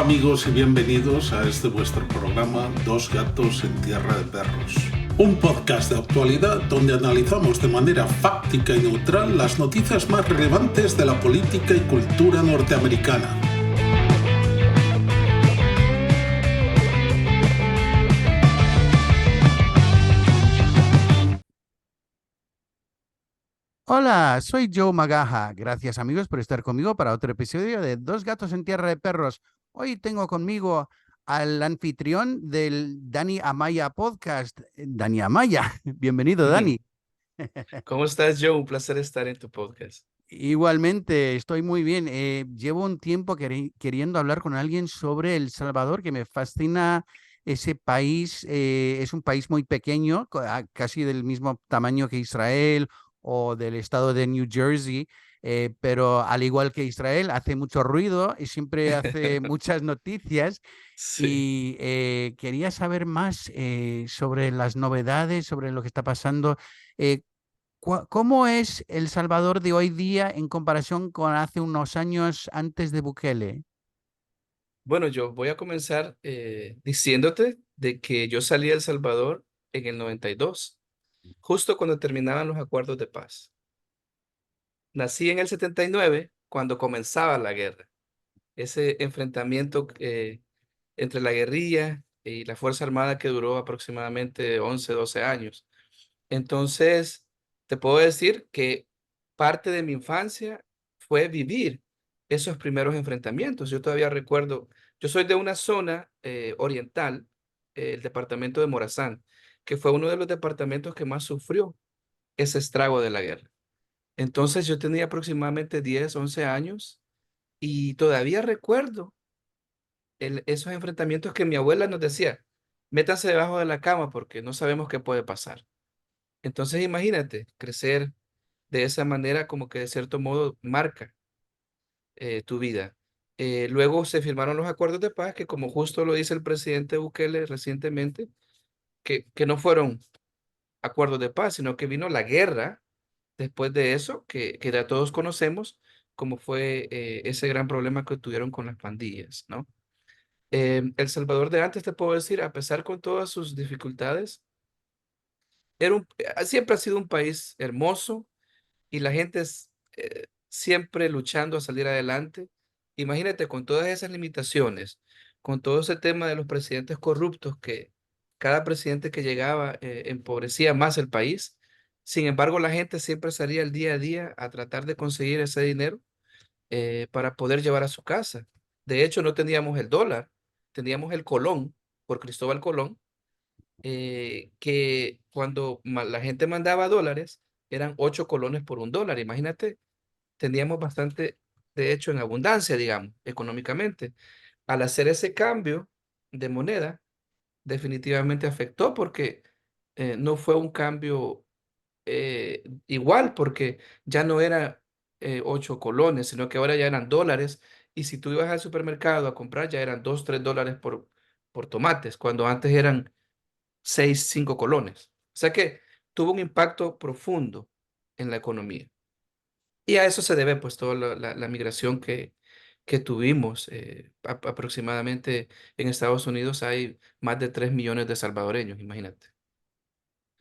amigos y bienvenidos a este vuestro programa Dos gatos en tierra de perros. Un podcast de actualidad donde analizamos de manera fáctica y neutral las noticias más relevantes de la política y cultura norteamericana. Hola, soy Joe Magaja. Gracias amigos por estar conmigo para otro episodio de Dos gatos en tierra de perros. Hoy tengo conmigo al anfitrión del Dani Amaya podcast, Dani Amaya. Bienvenido, Dani. ¿Cómo estás, Joe? Un placer estar en tu podcast. Igualmente, estoy muy bien. Llevo un tiempo queriendo hablar con alguien sobre El Salvador, que me fascina ese país. Es un país muy pequeño, casi del mismo tamaño que Israel o del estado de New Jersey, pero al igual que Israel, hace mucho ruido y siempre hace muchas noticias. Sí. Y quería saber más sobre las novedades, sobre lo que está pasando. Eh, ¿Cómo es El Salvador de hoy día en comparación con hace unos años antes de Bukele? Bueno, yo voy a comenzar diciéndote de que yo salí de El Salvador en el 92, justo cuando terminaban los acuerdos de paz. Nací en el 79, cuando comenzaba la guerra, ese enfrentamiento entre la guerrilla y la Fuerza Armada que duró aproximadamente 11, 12 años. Entonces, te puedo decir que parte de mi infancia fue vivir esos primeros enfrentamientos. Yo todavía recuerdo, yo soy de una zona oriental, el departamento de Morazán, que fue uno de los departamentos que más sufrió ese estrago de la guerra. Entonces, yo tenía aproximadamente 10, 11 años y todavía recuerdo esos enfrentamientos que mi abuela nos decía, métanse debajo de la cama porque no sabemos qué puede pasar. Entonces, imagínate, crecer de esa manera como que de cierto modo marca tu vida. Luego se firmaron los acuerdos de paz que, como justo lo dice el presidente Bukele recientemente, que no fueron acuerdos de paz, sino que vino la guerra después de eso, que ya todos conocemos, como fue ese gran problema que tuvieron con las pandillas, ¿no? El Salvador de antes, te puedo decir, a pesar con todas sus dificultades, siempre ha sido un país hermoso y la gente es siempre luchando a salir adelante. Imagínate con todas esas limitaciones, con todo ese tema de los presidentes corruptos, que cada presidente que llegaba empobrecía más el país. Sin embargo, la gente siempre salía el día a día a tratar de conseguir ese dinero para poder llevar a su casa. De hecho, no teníamos el dólar, teníamos el colón por Cristóbal Colón, que cuando la gente mandaba dólares, eran 8 colones por $1. Imagínate, teníamos bastante, de hecho, en abundancia, digamos, económicamente. Al hacer ese cambio de moneda, definitivamente afectó porque no fue un cambio igual, porque ya no era 8 colones, sino que ahora ya eran dólares. Y si tú ibas al supermercado a comprar, ya eran 2, 3 dólares por tomates, cuando antes eran 6, 5 colones. O sea que tuvo un impacto profundo en la economía. Y a eso se debe pues toda la migración que tuvimos. Aproximadamente en Estados Unidos hay más de 3 millones de salvadoreños, imagínate.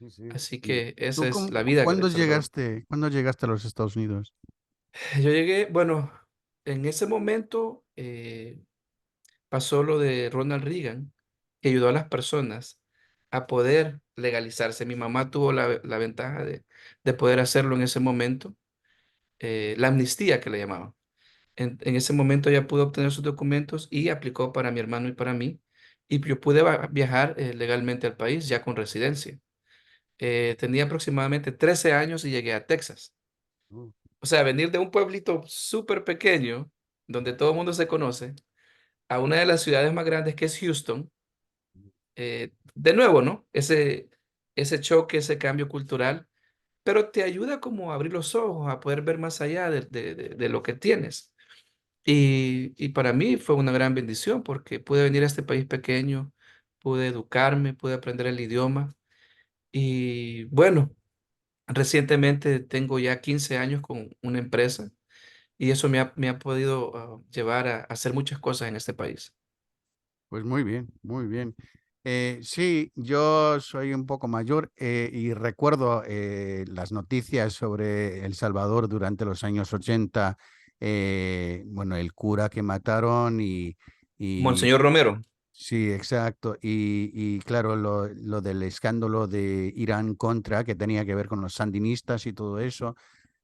Sí, sí. Así ¿Y que esa tú es la vida de El Salvador. cuándo llegaste a los Estados Unidos? Yo llegué, bueno, en ese momento pasó lo de Ronald Reagan, que ayudó a las personas a poder legalizarse. Mi mamá tuvo la ventaja de poder hacerlo en ese momento, la amnistía que le llamaban. En ese momento ella pudo obtener sus documentos y aplicó para mi hermano y para mí. Y yo pude viajar legalmente al país ya con residencia. Tenía aproximadamente 13 años y llegué a Texas. Mm. O sea, venir de un pueblito súper pequeño, donde todo el mundo se conoce, a una de las ciudades más grandes que es Houston. De nuevo, ¿no? Ese choque, ese cambio cultural, pero te ayuda como a abrir los ojos, a poder ver más allá de lo que tienes. Y para mí fue una gran bendición porque pude venir a este país pequeño, pude educarme, pude aprender el idioma. Y bueno, recientemente tengo ya 15 años con una empresa y eso me ha podido llevar a hacer muchas cosas en este país. Pues muy bien, muy bien. Sí, yo soy un poco mayor y recuerdo las noticias sobre El Salvador durante los años 80. Bueno, el cura que mataron y Monseñor Romero, sí, exacto. Y claro, lo del escándalo de Irán contra, que tenía que ver con los sandinistas y todo eso.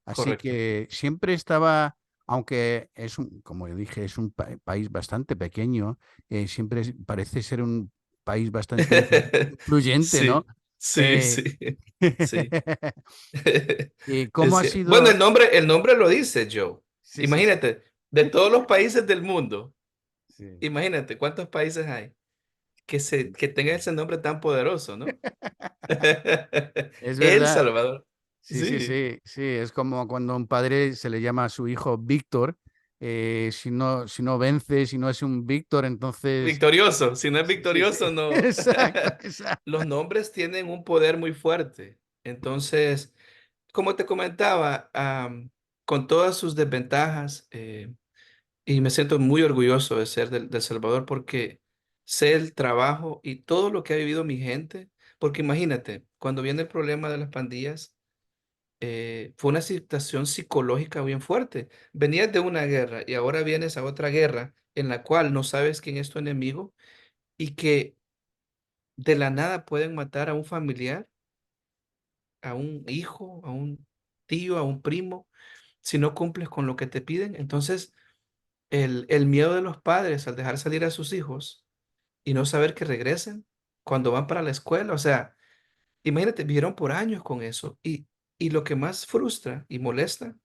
Así correcto. que siempre estaba, aunque es un, como dije, es un país bastante pequeño, siempre parece ser un país bastante influyente, ¿no? Sí, sí, Eh, sí, sí. ¿Y cómo ha Bueno, sido? el nombre lo dice, Joe. Sí, sí, sí. Imagínate, de todos los países del mundo, Sí. imagínate cuántos países hay que tengan ese nombre tan poderoso, ¿no? Es El verdad. Salvador. Sí, sí, Sí, sí, sí. Es como cuando un padre se le llama a su hijo Víctor. Si no vence, si no es un Víctor, entonces. victorioso. Si no es Sí, sí, sí. victorioso, no. Exacto, exacto. Los nombres tienen un poder muy fuerte. Entonces, como te comentaba, con todas sus desventajas, y me siento muy orgulloso de ser del Salvador porque sé el trabajo y todo lo que ha vivido mi gente. Porque imagínate, cuando viene el problema de las pandillas, fue una situación psicológica bien fuerte. Venías de una guerra y ahora vienes a otra guerra en la cual no sabes quién es tu enemigo y que de la nada pueden matar a un familiar, a un hijo, a un tío, a un primo, si no cumples con lo que te piden. Entonces, el miedo de los padres al dejar salir a sus hijos y no saber que regresen cuando van para la escuela, o sea, imagínate, vivieron por años con eso. Y lo que más frustra y molesta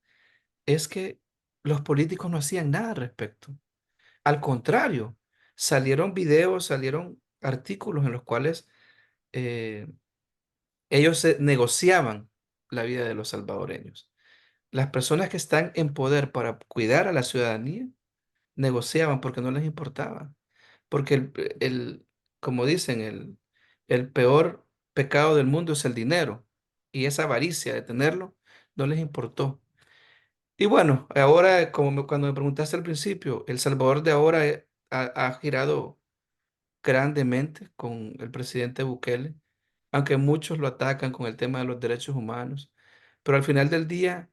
es que los políticos no hacían nada al respecto. Al contrario, salieron videos, salieron artículos en los cuales eh, ellos negociaban la vida de los salvadoreños. Las personas que están en poder para cuidar a la ciudadanía negociaban porque no les importaba. Porque como dicen, el peor pecado del mundo es el dinero. Y esa avaricia de tenerlo no les importó. Y bueno, ahora, cuando me preguntaste al principio, El Salvador de ahora ha girado grandemente con el presidente Bukele, aunque muchos lo atacan con el tema de los derechos humanos. Pero al final del día,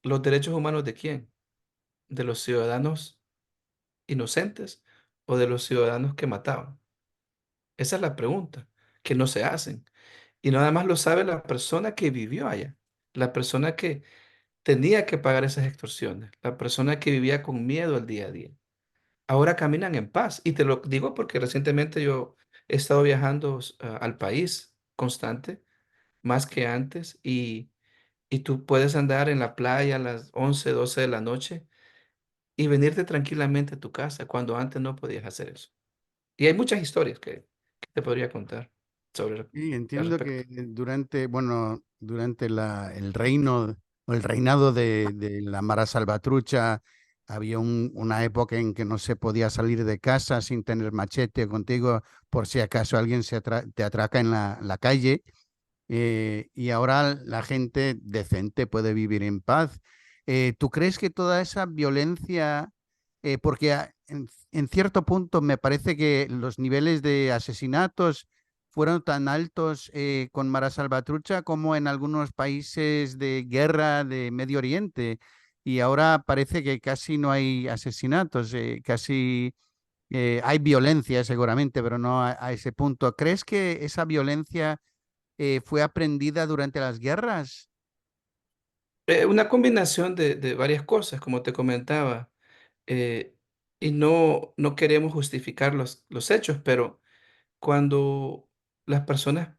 ¿los derechos humanos de quién? ¿De los ciudadanos inocentes o de los ciudadanos que mataban? Esa es la pregunta que no se hacen. Y nada más lo sabe la persona que vivió allá, la persona que tenía que pagar esas extorsiones, la persona que vivía con miedo el día a día. Ahora caminan en paz. Y te lo digo porque recientemente yo he estado viajando al país constante, más que antes, y tú puedes andar en la playa a las 11 12 de la noche y venirte tranquilamente a tu casa cuando antes no podías hacer eso. Y hay muchas historias que te podría contar sobre Y al entiendo respecto. que durante el reino o el reinado de la Mara Salvatrucha había una época en que no se podía salir de casa sin tener machete contigo por si acaso alguien te atraca en la calle. Y ahora la gente decente puede vivir en paz. ¿Tú crees que toda esa violencia, porque en cierto punto me parece que los niveles de asesinatos fueron tan altos con Mara Salvatrucha como en algunos países de guerra de Medio Oriente? Y ahora parece que casi no hay asesinatos, casi hay violencia seguramente, pero no a ese punto. ¿Crees que esa violencia fue aprendida durante las guerras? Una combinación de varias cosas, como te comentaba, eh, y no queremos justificar los hechos, pero cuando las personas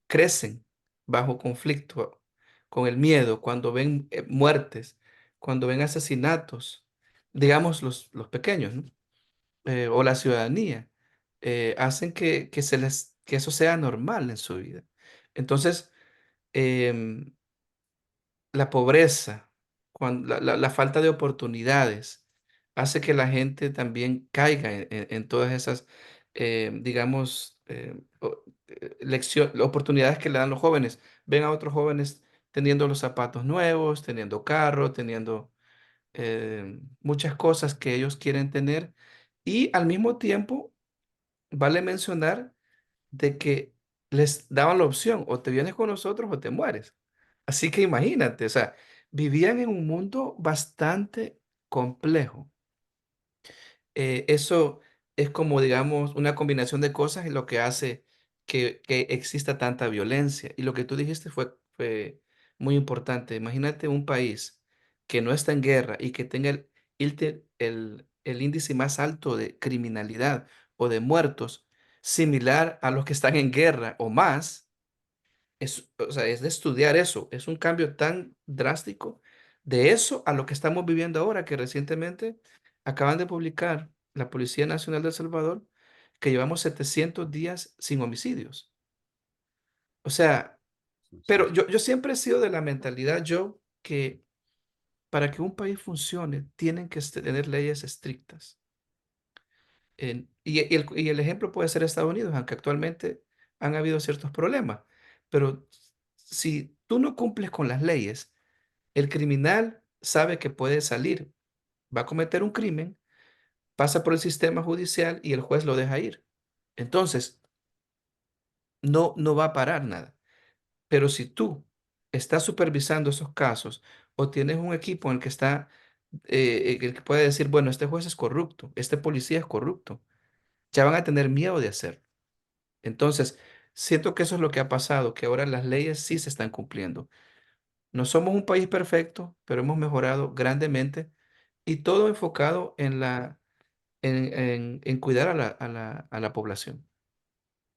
crecen bajo conflicto, con el miedo, cuando ven muertes, cuando ven asesinatos, digamos los pequeños, ¿no? O la ciudadanía, hacen que eso sea normal en su vida. Entonces, em, la pobreza, la falta de oportunidades, hace que la gente también caiga en todas esas, digamos, oportunidades que le dan los jóvenes. Ven a otros jóvenes teniendo los zapatos nuevos, teniendo carro, teniendo muchas cosas que ellos quieren tener Y al mismo tiempo, vale mencionar de que les daban la opción, o te vienes con nosotros o te mueres. Así que imagínate, o sea, vivían en un mundo bastante complejo. Eso es como, digamos, una combinación de cosas y lo que hace que exista tanta violencia. Y lo que tú dijiste fue muy importante. Imagínate un país que no está en guerra y que tenga el índice más alto de criminalidad o de muertos similar a los que están en guerra o más. O sea, es de estudiar eso. Es un cambio tan drástico de eso a lo que estamos viviendo ahora, que recientemente acaban de publicar la Policía Nacional de El Salvador que llevamos 700 días sin homicidios. O sea, Sí, pero yo siempre he sido de la mentalidad, yo, que para que un país funcione, tienen que tener leyes estrictas. Y el ejemplo puede ser Estados Unidos, aunque actualmente han habido ciertos problemas. Pero si tú no cumples con las leyes, el criminal sabe que puede salir, va a cometer un crimen, pasa por el sistema judicial y el juez lo deja ir. Entonces, no va a parar nada. Pero si tú estás supervisando esos casos o tienes un equipo en el que está, el que puede decir, bueno, este juez es corrupto, este policía es corrupto, ya van a tener miedo de hacerlo. Entonces, siento que eso es lo que ha pasado, que ahora las leyes sí se están cumpliendo. No somos un país perfecto, pero hemos mejorado grandemente y todo enfocado en cuidar a la población.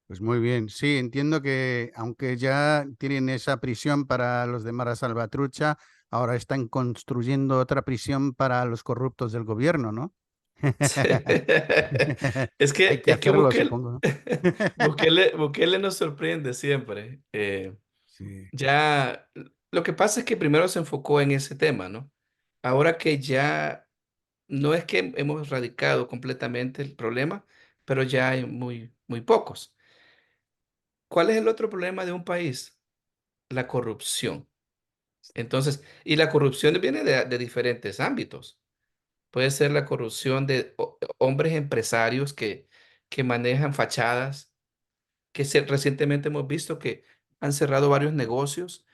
pues muy bien. Sí, entiendo que aunque ya tienen esa prisión para los de Mara Salvatrucha, ahora están construyendo otra prisión para los corruptos del gobierno, ¿no? Es Hay que, que es que hacerlo, supongo, ¿no? Bukele nos sorprende siempre. Sí, Ya, lo que pasa es que primero se enfocó en ese tema, ¿no? Ahora que ya no es que hemos erradicado completamente el problema, pero ya hay muy, muy pocos. ¿Cuál es el otro problema de un país? La corrupción. Entonces, y la corrupción viene de diferentes ámbitos. Puede ser la corrupción de hombres empresarios que manejan fachadas, que recientemente hemos visto que han cerrado varios negocios.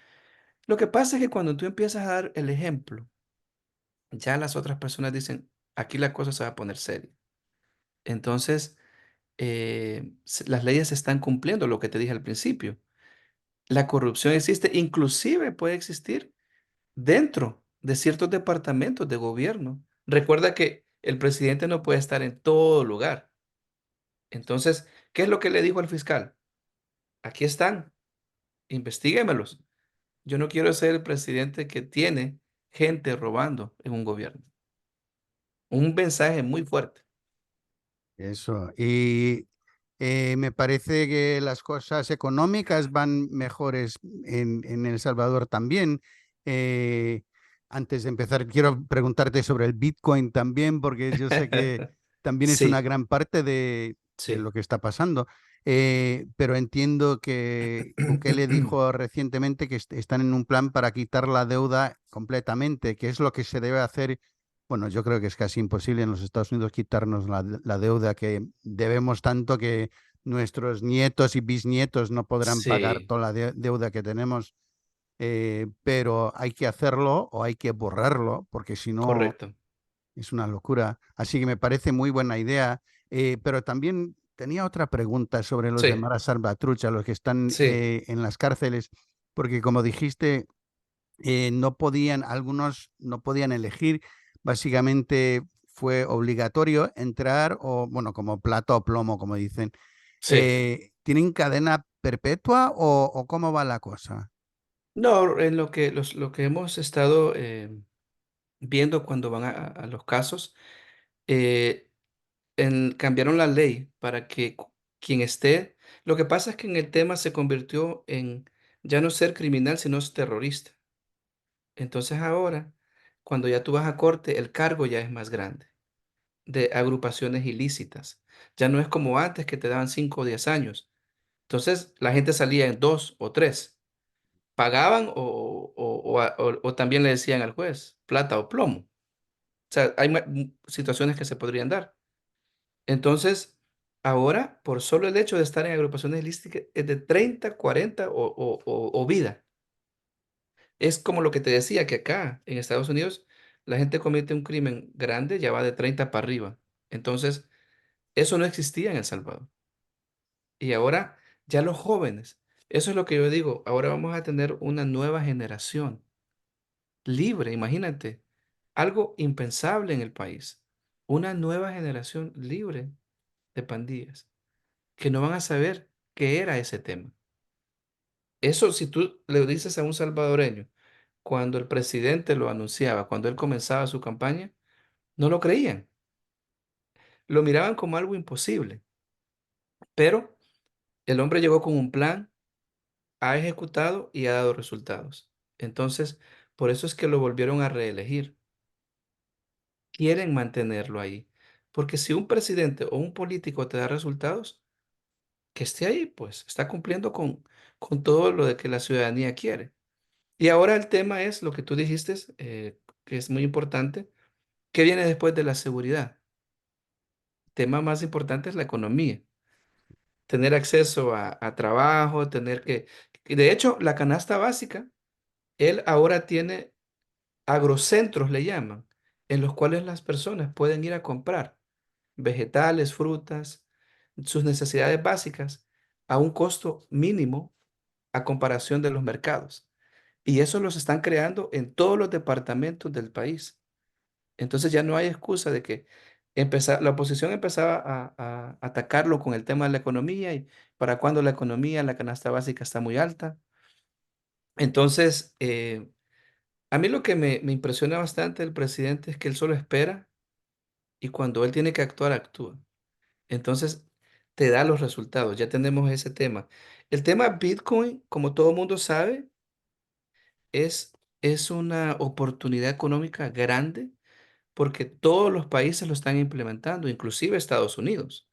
Lo que pasa es que cuando tú empiezas a dar el ejemplo, ya las otras personas dicen, aquí la cosa se va a poner seria. Entonces, las leyes se están cumpliendo, lo que te dije al principio. La corrupción existe, inclusive puede existir dentro de ciertos departamentos de gobierno. Recuerda que el presidente no puede estar en todo lugar. Entonces, ¿qué es lo que le dijo al fiscal? Aquí están, investiguémelos. Yo no quiero ser el presidente que tiene gente robando en un gobierno. Un mensaje muy fuerte. eso. Y me parece que las cosas económicas van mejores en El Salvador también. Eh, Antes de empezar, quiero preguntarte sobre el Bitcoin también, porque yo sé que también es una Sí, gran parte de sí. lo que está pasando. Pero entiendo que Bukele dijo recientemente que están en un plan para quitar la deuda completamente, que es lo que se debe hacer. Bueno, yo creo que es casi imposible en los Estados Unidos quitarnos la deuda que debemos tanto que nuestros nietos y bisnietos no podrán pagar Sí, toda la deuda que tenemos, pero hay que hacerlo o hay que borrarlo, porque si no correcto. es una locura. Así que me parece muy buena idea. Pero también tenía otra pregunta sobre los de Sí, Mara Salvatrucha, los que están sí, en las cárceles, porque como dijiste, no podían, algunos no podían elegir, básicamente fue obligatorio entrar o, bueno, como plata o plomo, como dicen. sí. ¿Tienen cadena perpetua o cómo va la cosa? No, en lo que hemos estado viendo cuando van a los casos, eh, cambiaron la ley para que quien esté, lo que pasa es que en el tema se convirtió en ya no ser criminal, sino es terrorista. Entonces ahora, cuando ya tú vas a corte, el cargo ya es más grande, de agrupaciones ilícitas. Ya no es como antes que te daban 5 o 10 años. Entonces la gente salía en 2 o 3. Pagaban o también le decían al juez, plata o plomo. O sea, hay situaciones que se podrían dar. Entonces, ahora, por solo el hecho de estar en agrupaciones ilícitas, es de 30, 40 o vida. Es como lo que te decía, que acá en Estados Unidos la gente comete un crimen grande, ya va de 30 para arriba. Entonces, eso no existía en El Salvador. Y ahora ya los jóvenes, eso es lo que yo digo, ahora vamos a tener una nueva generación libre, imagínate, algo impensable en el país, una nueva generación libre de pandillas que no van a saber qué era ese tema. Eso si tú le dices a un salvadoreño, cuando el presidente lo anunciaba, cuando él comenzaba su campaña, no lo creían, lo miraban como algo imposible, pero el hombre llegó con un plan, ha ejecutado y ha dado resultados. Entonces, por eso es que lo volvieron a reelegir. Quieren mantenerlo ahí, porque si un presidente o un político te da resultados, que esté ahí, pues está cumpliendo con todo lo de que la ciudadanía quiere. Y ahora el tema es lo que tú dijiste, que es muy importante, ¿qué viene después de la seguridad? El tema más importante es la economía, tener acceso a trabajo, tener que de hecho, la canasta básica, él ahora tiene agrocentros, le llaman, en los cuales las personas pueden ir a comprar vegetales, frutas, sus necesidades básicas a un costo mínimo a comparación de los mercados. Y eso los están creando en todos los departamentos del país. Entonces ya no hay excusa de que la oposición empezaba a atacarlo con el tema de la economía y para cuando la economía, la canasta básica está muy alta. Entonces, a mí lo que me impresiona bastante del presidente es que él solo espera y cuando él tiene que actuar, actúa. Entonces, te da los resultados. Ya tenemos ese tema. El tema Bitcoin, como todo mundo sabe, es una oportunidad económica grande porque todos los países lo están implementando, inclusive Estados Unidos,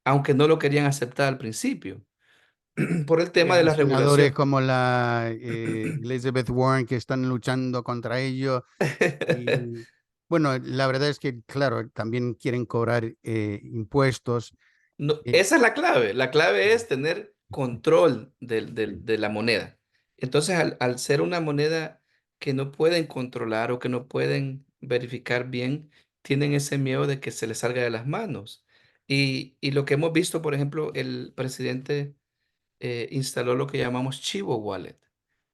aunque no lo querían aceptar al principio por el Y tema de hay la senadores regulación. como la Elizabeth Warren que están luchando contra ello. Y bueno, la verdad es que, claro, también quieren cobrar impuestos. No, eh, esa es la clave. La clave es tener control de la moneda. Entonces, al ser una moneda que no pueden controlar o que no pueden verificar bien, tienen ese miedo de que se les salga de las manos. Y lo que hemos visto, por ejemplo, el presidente instaló lo que llamamos Chivo Wallet.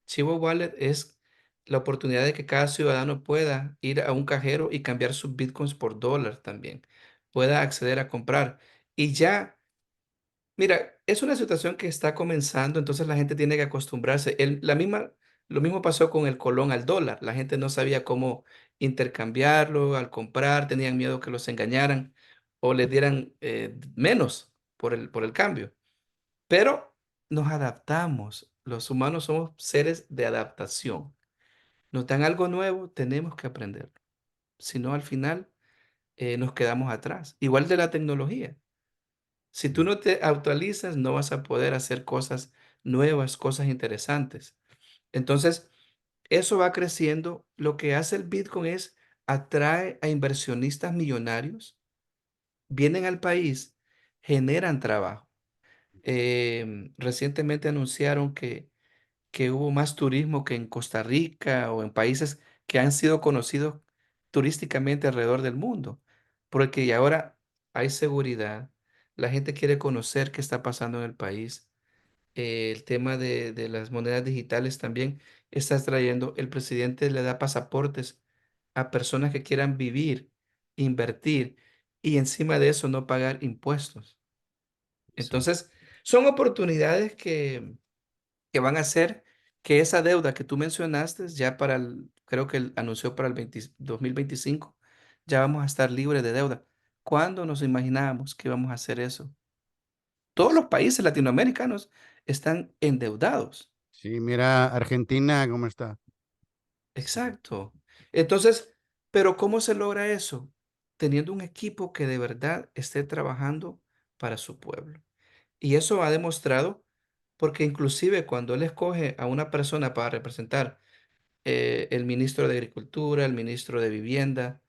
Chivo Wallet es la oportunidad de que cada ciudadano pueda ir a un cajero y cambiar sus bitcoins por dólar también, pueda acceder a comprar. Y ya, mira, es una situación que está comenzando, entonces la gente tiene que acostumbrarse. Lo mismo pasó con el colón al dólar. La gente no sabía cómo intercambiarlo al comprar, tenían miedo que los engañaran o les dieran menos por el cambio. Pero nos adaptamos. Los humanos somos seres de adaptación. Nos dan algo nuevo, tenemos que aprender. Si no, al final nos quedamos atrás. Igual de la tecnología. Si tú no te actualizas, no vas a poder hacer cosas nuevas, cosas interesantes. Entonces, eso va creciendo. Lo que hace el Bitcoin es atrae a inversionistas millonarios, vienen al país, generan trabajo. Recientemente anunciaron que hubo más turismo que en Costa Rica o en países que han sido conocidos turísticamente alrededor del mundo, porque ya ahora hay seguridad, la gente quiere conocer qué está pasando en el país. El tema de las monedas digitales también está trayendo, el presidente le da pasaportes a personas que quieran vivir, invertir y encima de eso no pagar impuestos. sí. Entonces, son oportunidades que van a hacer que esa deuda que tú mencionaste, ya creo que él anunció para el 2025, ya vamos a estar libres de deuda. ¿Cuándo nos imaginábamos que íbamos a hacer eso? Todos los países latinoamericanos están endeudados. Sí, mira Argentina cómo está. Sí. Exacto. Entonces, pero ¿cómo se logra eso? Teniendo un equipo que de verdad esté trabajando para su pueblo. Y eso ha demostrado, porque inclusive cuando él escoge a una persona para representar el ministro de Agricultura, el ministro de Vivienda,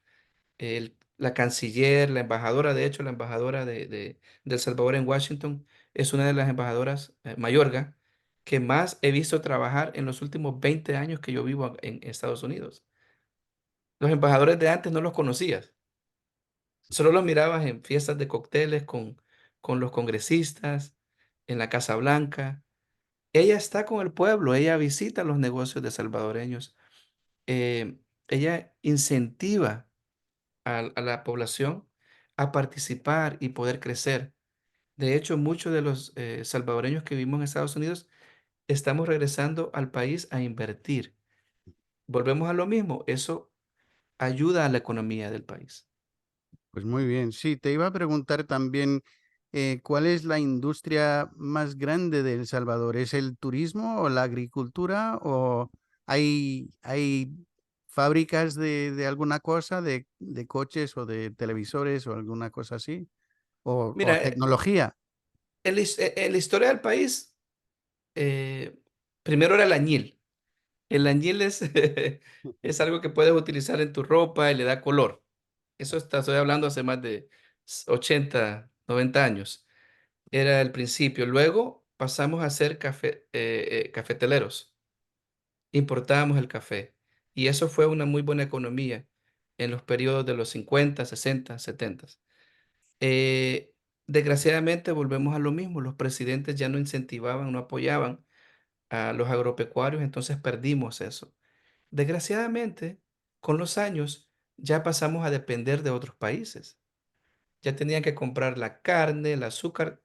La canciller, la embajadora, de hecho, la embajadora de El Salvador en Washington es una de las embajadoras, Mayorga, que más he visto trabajar en los últimos 20 años que yo vivo en Estados Unidos. Los embajadores de antes no los conocías, solo los mirabas en fiestas de cócteles con los congresistas, en la Casa Blanca. Ella está con el pueblo, ella visita los negocios de salvadoreños, eh, ella incentiva a la población a participar y poder crecer. De hecho, muchos de los salvadoreños que vivimos en Estados Unidos estamos regresando al país a invertir. Volvemos a lo mismo, eso ayuda a la economía del país. Pues muy bien. Sí, te iba a preguntar también, ¿cuál es la industria más grande de El Salvador? ¿Es el turismo o la agricultura o hay fábricas de alguna cosa, de coches o de televisores o alguna cosa así? O Mira, tecnología. en la historia del país, primero era el añil. El añil es, es algo que puedes utilizar en tu ropa y le da color. Estoy hablando hace más de 80, 90 años. Era el principio. Luego pasamos a ser cafeteleros. Importábamos el café. Y eso fue una muy buena economía en los periodos de los 50, 60, 70. Eh, Desgraciadamente volvemos a lo mismo. Los presidentes ya no incentivaban, no apoyaban a los agropecuarios, entonces perdimos eso. Desgraciadamente, con los años ya pasamos a depender de otros países. Ya tenían que comprar la carne, el azúcar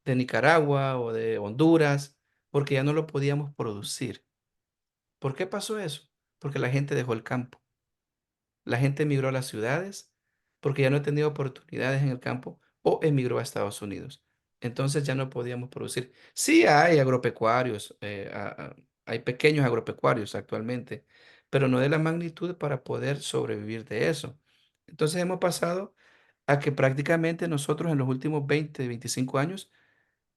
de Nicaragua o de Honduras, porque ya no lo podíamos producir. ¿Por qué pasó eso? Porque la gente dejó el campo. La gente emigró a las ciudades porque ya no tenía oportunidades en el campo o emigró a Estados Unidos. Entonces ya no podíamos producir. Sí hay agropecuarios, hay pequeños agropecuarios actualmente, pero no de la magnitud para poder sobrevivir de eso. Entonces hemos pasado a que prácticamente nosotros en los últimos 20, 25 años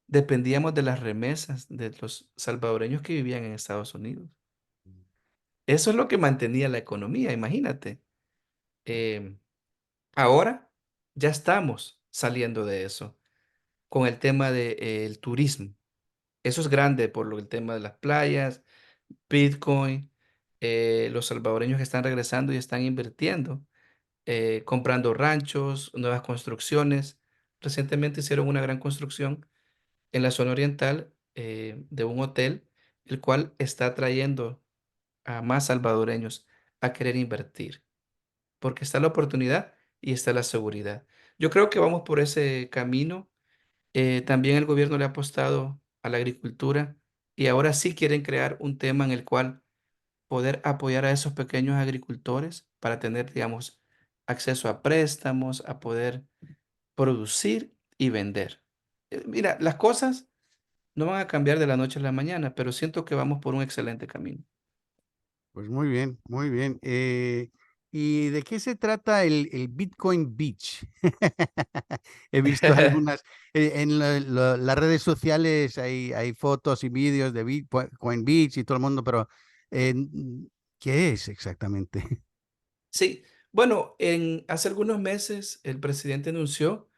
dependíamos de las remesas de los salvadoreños que vivían en Estados Unidos. Eso es lo que mantenía la economía, imagínate. Em, Ahora ya estamos saliendo de eso con el tema del turismo. Eso es grande por el tema de las playas, Bitcoin, los salvadoreños que están regresando y están invirtiendo, comprando ranchos, nuevas construcciones. Recientemente hicieron una gran construcción en la zona oriental de un hotel, el cual está trayendo a más salvadoreños a querer invertir porque está la oportunidad y está la seguridad. Yo creo que vamos por ese camino. También el gobierno le ha apostado a la agricultura y ahora sí quieren crear un tema en el cual poder apoyar a esos pequeños agricultores para tener, digamos, acceso a préstamos, a poder producir y vender. Mira, las cosas no van a cambiar de la noche a la mañana, pero siento que vamos por un excelente camino. Pues muy bien, muy bien. ¿Y de qué se trata el Bitcoin Beach? He visto algunas, en las redes sociales hay fotos y vídeos de Bitcoin Beach y todo el mundo, pero eh, ¿qué es exactamente? Sí, bueno, hace algunos meses el presidente anunció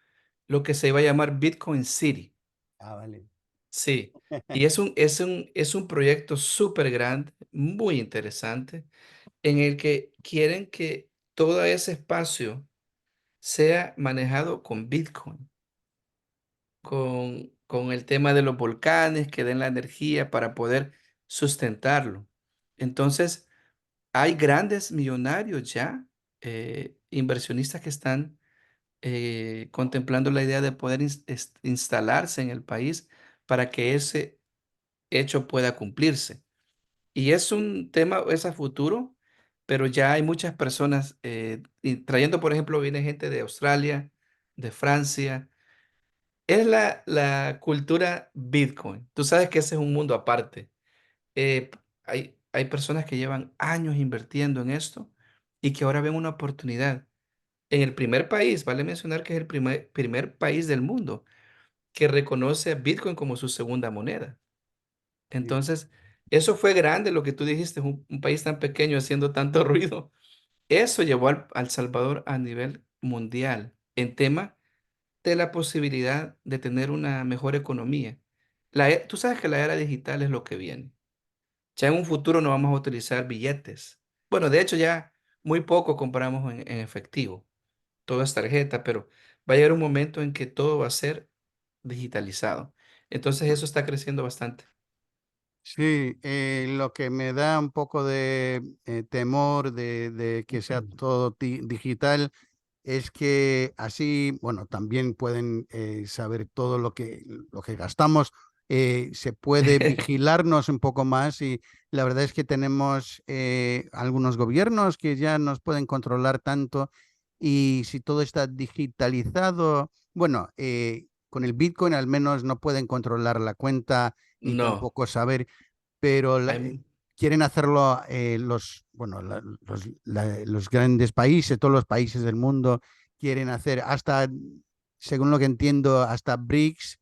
lo que se iba a llamar Bitcoin City. Ah, vale. Sí, y es un proyecto súper grande, muy interesante, en el que quieren que todo ese espacio sea manejado con Bitcoin, con el tema de los volcanes que den la energía para poder sustentarlo. Entonces, hay grandes millonarios ya, inversionistas que están contemplando la idea de poder instalarse en el país para que ese hecho pueda cumplirse. Y es un tema, es a futuro, pero ya hay muchas personas, y trayendo, por ejemplo, viene gente de Australia, de Francia. Es la cultura Bitcoin. Tú sabes que ese es un mundo aparte. Hay personas que llevan años invirtiendo en esto y que ahora ven una oportunidad. En el primer país, vale mencionar que es el primer país del mundo que reconoce a Bitcoin como su segunda moneda. Sí. Entonces, eso fue grande lo que tú dijiste, un país tan pequeño haciendo tanto ruido. Eso llevó al Salvador a nivel mundial en tema de la posibilidad de tener una mejor economía. Tú sabes que la era digital es lo que viene. Ya en un futuro no vamos a utilizar billetes. Bueno, de hecho ya muy poco compramos en efectivo. Todo es tarjeta, pero va a llegar un momento en que todo va a ser digitalizado. Entonces eso está creciendo bastante. Sí, lo que me da un poco de temor de que sea todo digital es que así, bueno, también pueden saber todo lo que gastamos, se puede vigilarnos un poco más y la verdad es que tenemos algunos gobiernos que ya nos pueden controlar tanto y si todo está digitalizado, bueno, con el Bitcoin al menos no pueden controlar la cuenta ni No, tampoco saber, pero hay, quieren hacerlo bueno, los grandes países, todos los países del mundo quieren hacer hasta, según lo que entiendo, hasta BRICS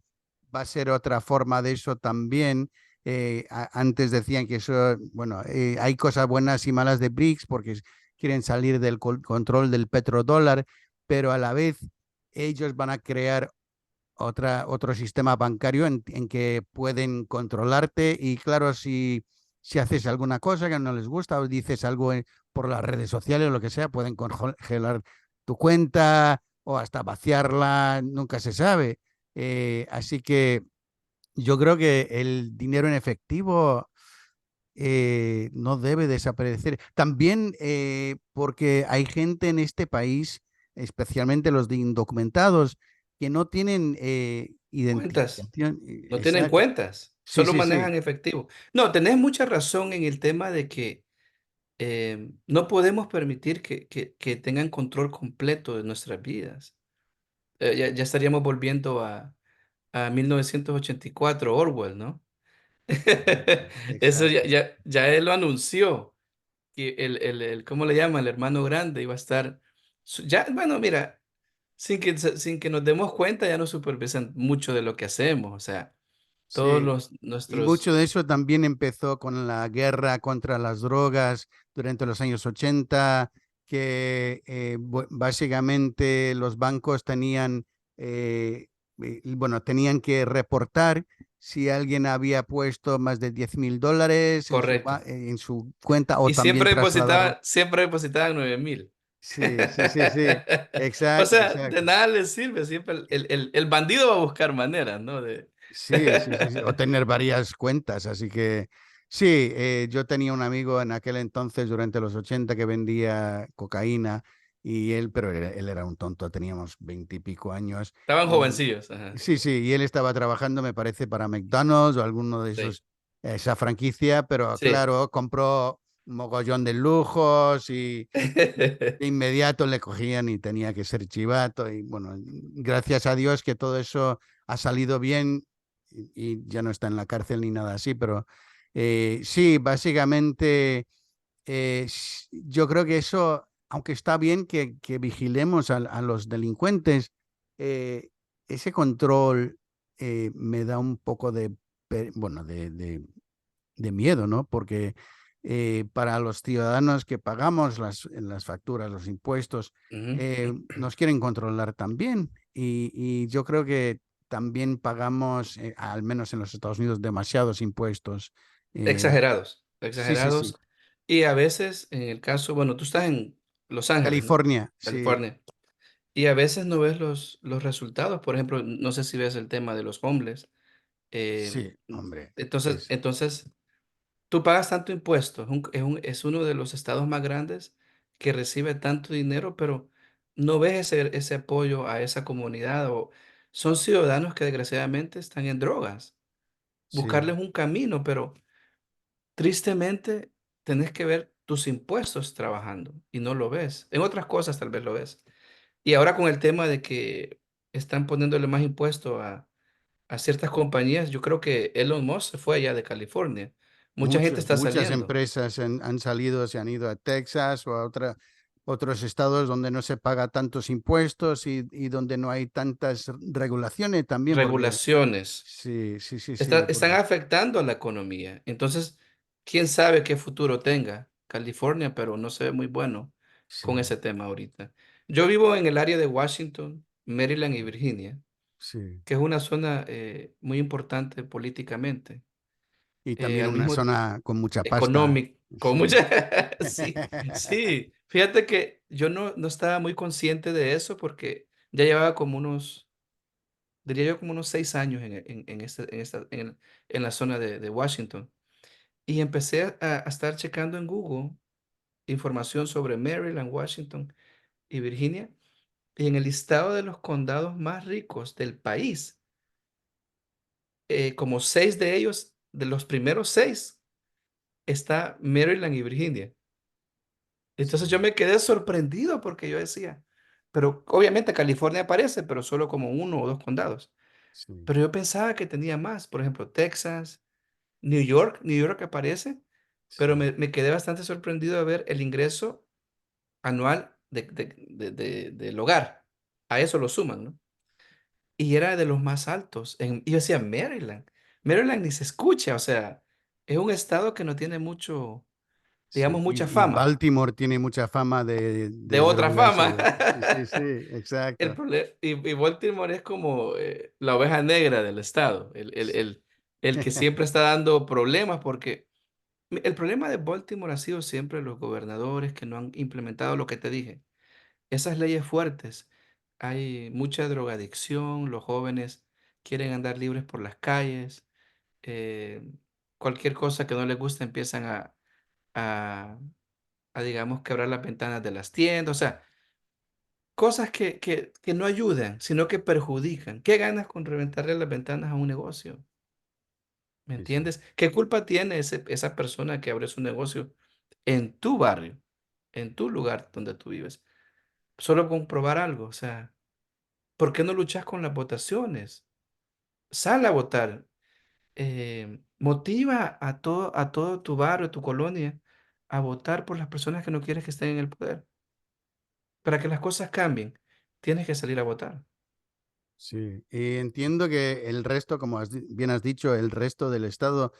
va a ser otra forma de eso también. Antes decían que eso, bueno, hay cosas buenas y malas de BRICS porque quieren salir del control del petrodólar, pero a la vez ellos van a crear otro sistema bancario en que pueden controlarte y claro, si haces alguna cosa que no les gusta o dices algo por las redes sociales o lo que sea, pueden congelar tu cuenta o hasta vaciarla, nunca se sabe. Así que yo creo que el dinero en efectivo no debe desaparecer. También porque hay gente en este país, especialmente los de indocumentados, que no tienen cuentas, identificación. no tienen Exacto. cuentas, Sí, solo sí, sí. manejan efectivo. No, tenés mucha razón en el tema de que no podemos permitir que tengan control completo de nuestras vidas. Ya estaríamos volviendo a 1984, Orwell, ¿no? Eso Exacto. ya él lo anunció, que ¿cómo le llama? El hermano grande iba a estar, ya, bueno, mira, sin que nos demos cuenta, ya nos supervisan mucho de lo que hacemos, o sea, todos Sí. Y nuestros, mucho de eso también empezó con la guerra contra las drogas durante los años 80, que básicamente los bancos tenían, bueno, tenían que reportar si alguien había puesto más de $10,000 correcto. en su cuenta o Y también trasladarlo. siempre depositaban 9,000. Sí, sí, sí, sí. O Exacto, sea, de exacto. nada les sirve, siempre el bandido va a buscar maneras, ¿no? Sí, sí, sí, sí. O tener varias cuentas. Así que sí, yo tenía un amigo en aquel entonces, durante los 80 que vendía cocaína y él, pero él era un tonto, teníamos 20 y pico años. Estaban Y jovencillos, ajá. sí, sí, y él estaba trabajando, me parece, para McDonald's o alguno de Sí. esos, esa franquicia, pero Sí. claro, compró un mogollón de lujos y de inmediato le cogían y tenía que ser chivato. Y bueno, gracias a Dios que todo eso ha salido bien y ya no está en la cárcel ni nada así, pero sí, básicamente yo creo que eso, aunque está bien que vigilemos a los delincuentes, eh, ese control me da un poco de, bueno, de miedo, ¿no? Porque para los ciudadanos que pagamos las facturas, los impuestos, Ujú. nos quieren controlar también. Y yo creo que también pagamos, al menos en los Estados Unidos, demasiados impuestos. Eh, Exagerados, sí, sí, sí. exagerados. Y a veces, en el caso, bueno, tú estás en Los Ángeles, ¿no? California, sí, California. Y a veces no ves los resultados. Por ejemplo, no sé si ves el tema de los homeless. Eh, sí, hombre. entonces, Es, entonces, tú pagas tanto impuesto. Es uno de los estados más grandes que recibe tanto dinero, pero no ves ese apoyo a esa comunidad. O son ciudadanos que desgraciadamente están en drogas. sí. Buscarles un camino, pero tristemente, tenés que ver tus impuestos trabajando y no lo ves. En otras cosas tal vez lo ves. Y ahora con el tema de que están poniéndole más impuesto a ciertas compañías, yo creo que Elon Musk se fue allá de California. Mucha gente está Muchas saliendo. empresas han salido, se han ido a Texas o a otros estados donde no se paga tantos impuestos y donde no hay tantas regulaciones también, porque Regulaciones. sí, sí, sí, sí, Están porque afectando a la economía. Entonces, quién sabe qué futuro tenga California, pero no se ve muy bueno con sí. ese tema ahorita. Yo vivo en el área de Washington, Maryland y Virginia, Sí. que es una zona muy importante políticamente. Y también Al una mismo zona con mucha pasta. económico, con Sí. mucha... Sí, sí. Fíjate que yo no estaba muy consciente de eso porque ya llevaba como unos, diría yo, como unos 6 años en la zona de Washington. Y empecé a estar checando en Google información sobre Maryland, Washington y Virginia. Y en el listado de los condados más ricos del país, como 6 de ellos, de los primeros 6, está Maryland y Virginia. Entonces yo Sí, me quedé sorprendido porque yo decía, pero obviamente California aparece, pero solo como 1 o 2 condados. sí, Pero yo pensaba que tenía más, por ejemplo, Texas, New York aparece, pero sí, me quedé bastante sorprendido de ver el ingreso anual del hogar. A eso lo suman, ¿no? Y era de los más altos. Y yo decía, Maryland. Maryland ni se escucha, o sea, es un estado que no tiene mucho, digamos, sí. mucha Y fama, Baltimore tiene mucha fama de de otra fama. drogarse. Sí, sí, sí, exacto. Y Baltimore es como la oveja negra del estado, el que siempre está dando problemas porque el problema de Baltimore ha sido siempre los gobernadores que no han implementado lo que te dije. Esas leyes fuertes. Hay mucha drogadicción, los jóvenes quieren andar libres por las calles, eh, cualquier cosa que no les gusta empiezan a, digamos, quebrar las ventanas de las tiendas, o sea, cosas que no ayudan, sino que perjudican. ¿Qué ganas con reventarle las ventanas a un negocio? ¿Me Sí, sí, entiendes? ¿Qué culpa tiene esa persona que abre su negocio en tu barrio, en tu lugar donde tú vives? Solo con probar algo, o sea. ¿Por qué no luchas con las votaciones? Sal a votar. Motiva a todo tu barrio, tu colonia, a votar por las personas que no quieres que estén en el poder. Para que las cosas cambien, tienes que salir a votar. sí. Y entiendo que el resto, como bien has dicho, el resto del estado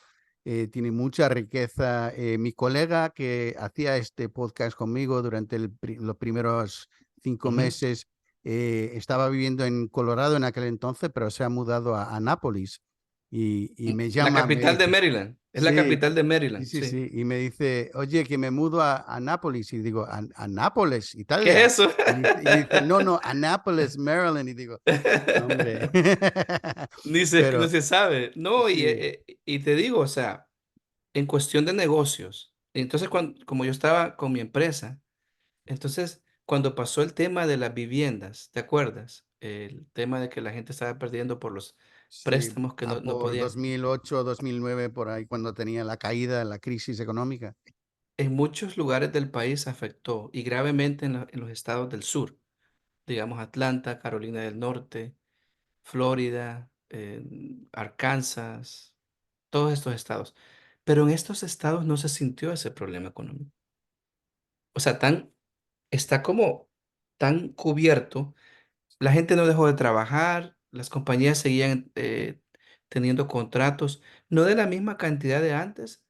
tiene mucha riqueza. Mi colega que hacía este podcast conmigo durante los primeros 5 meses estaba viviendo en Colorado en aquel entonces, pero se ha mudado a Nápoles y me La llama, me capital de dice, Maryland. Es la sí, capital de sí, Maryland, sí, sí. sí, y me dice, oye, que me mudo a Nápoles y digo, a Nápoles, ¿Qué Italia. es eso? Y dice, no, no, Annapolis, Maryland. Y digo, no, hombre. No Pero se sabe. No, sí, y te digo, o sea, en cuestión de negocios. Entonces, como yo estaba con mi empresa, entonces, cuando pasó el tema de las viviendas, ¿te acuerdas? El tema de que la gente estaba perdiendo por los sí, préstamos que no por podían. 2008, 2009, por ahí, cuando tenía la caída, la crisis económica. En muchos lugares del país afectó y gravemente en los estados del sur, digamos Atlanta, Carolina del Norte, Florida, Arkansas, todos estos estados. Pero en estos estados no se sintió ese problema económico. O sea, está como tan cubierto. La gente no dejó de trabajar, las compañías seguían teniendo contratos, no de la misma cantidad de antes,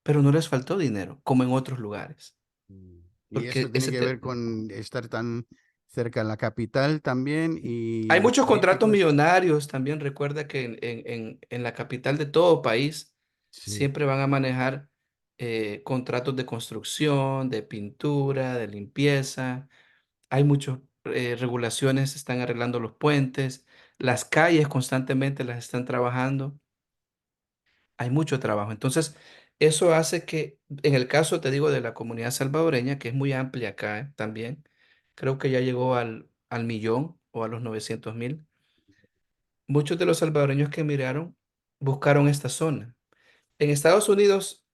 pero no les faltó dinero, como en otros lugares. Mm. Y eso Porque tiene que ver con estar tan cerca de la capital también y hay los muchos contratos políticos. millonarios. También recuerda que en la capital de todo país Sí, siempre van a manejar contratos de construcción, de pintura, de limpieza. Hay muchas regulaciones, están arreglando los puentes, las calles constantemente las están trabajando. Hay mucho trabajo. Entonces, eso hace que, en el caso, te digo, de la comunidad salvadoreña, que es muy amplia acá también, creo que ya llegó al millón o a los 900,000. Muchos de los salvadoreños que emigraron buscaron esta zona. En Estados Unidos,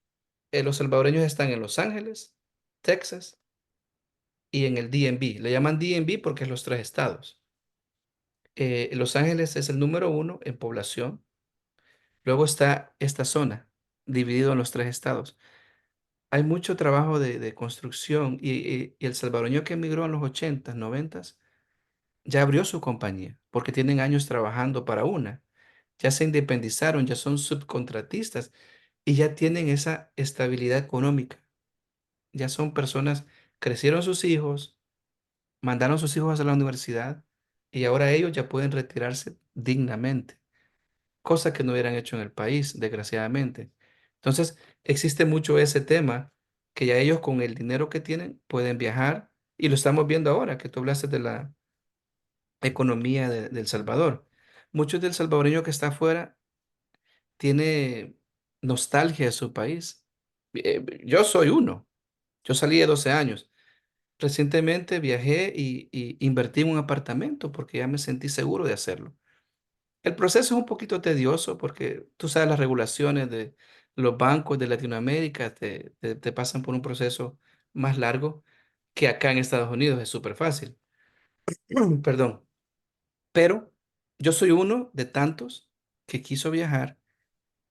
los salvadoreños están en Los Ángeles, Texas y en el DMV. Le llaman DMV porque es los 3 estados. Los Ángeles es el número 1 en población. Luego está esta zona, dividido en los 3 estados. Hay mucho trabajo de construcción y el salvadoreño que emigró en los 80s, 90s, ya abrió su compañía porque tienen años trabajando para una. Ya se independizaron, ya son subcontratistas y ya tienen esa estabilidad económica. Ya son personas, crecieron sus hijos, mandaron a sus hijos a la universidad y ahora ellos ya pueden retirarse dignamente, cosa que no hubieran hecho en el país, desgraciadamente. Entonces, existe mucho ese tema que ya ellos con el dinero que tienen pueden viajar y lo estamos viendo ahora, que tú hablaste de la economía de El Salvador. Muchos del salvadoreño que está afuera tiene nostalgia de su país. Yo soy uno. Yo salí de 12 años. Recientemente viajé y invertí en un apartamento porque ya me sentí seguro de hacerlo. El proceso es un poquito tedioso porque tú sabes las regulaciones de los bancos de Latinoamérica te pasan por un proceso más largo que acá en Estados Unidos es súper fácil. Perdón. Pero yo soy uno de tantos que quiso viajar,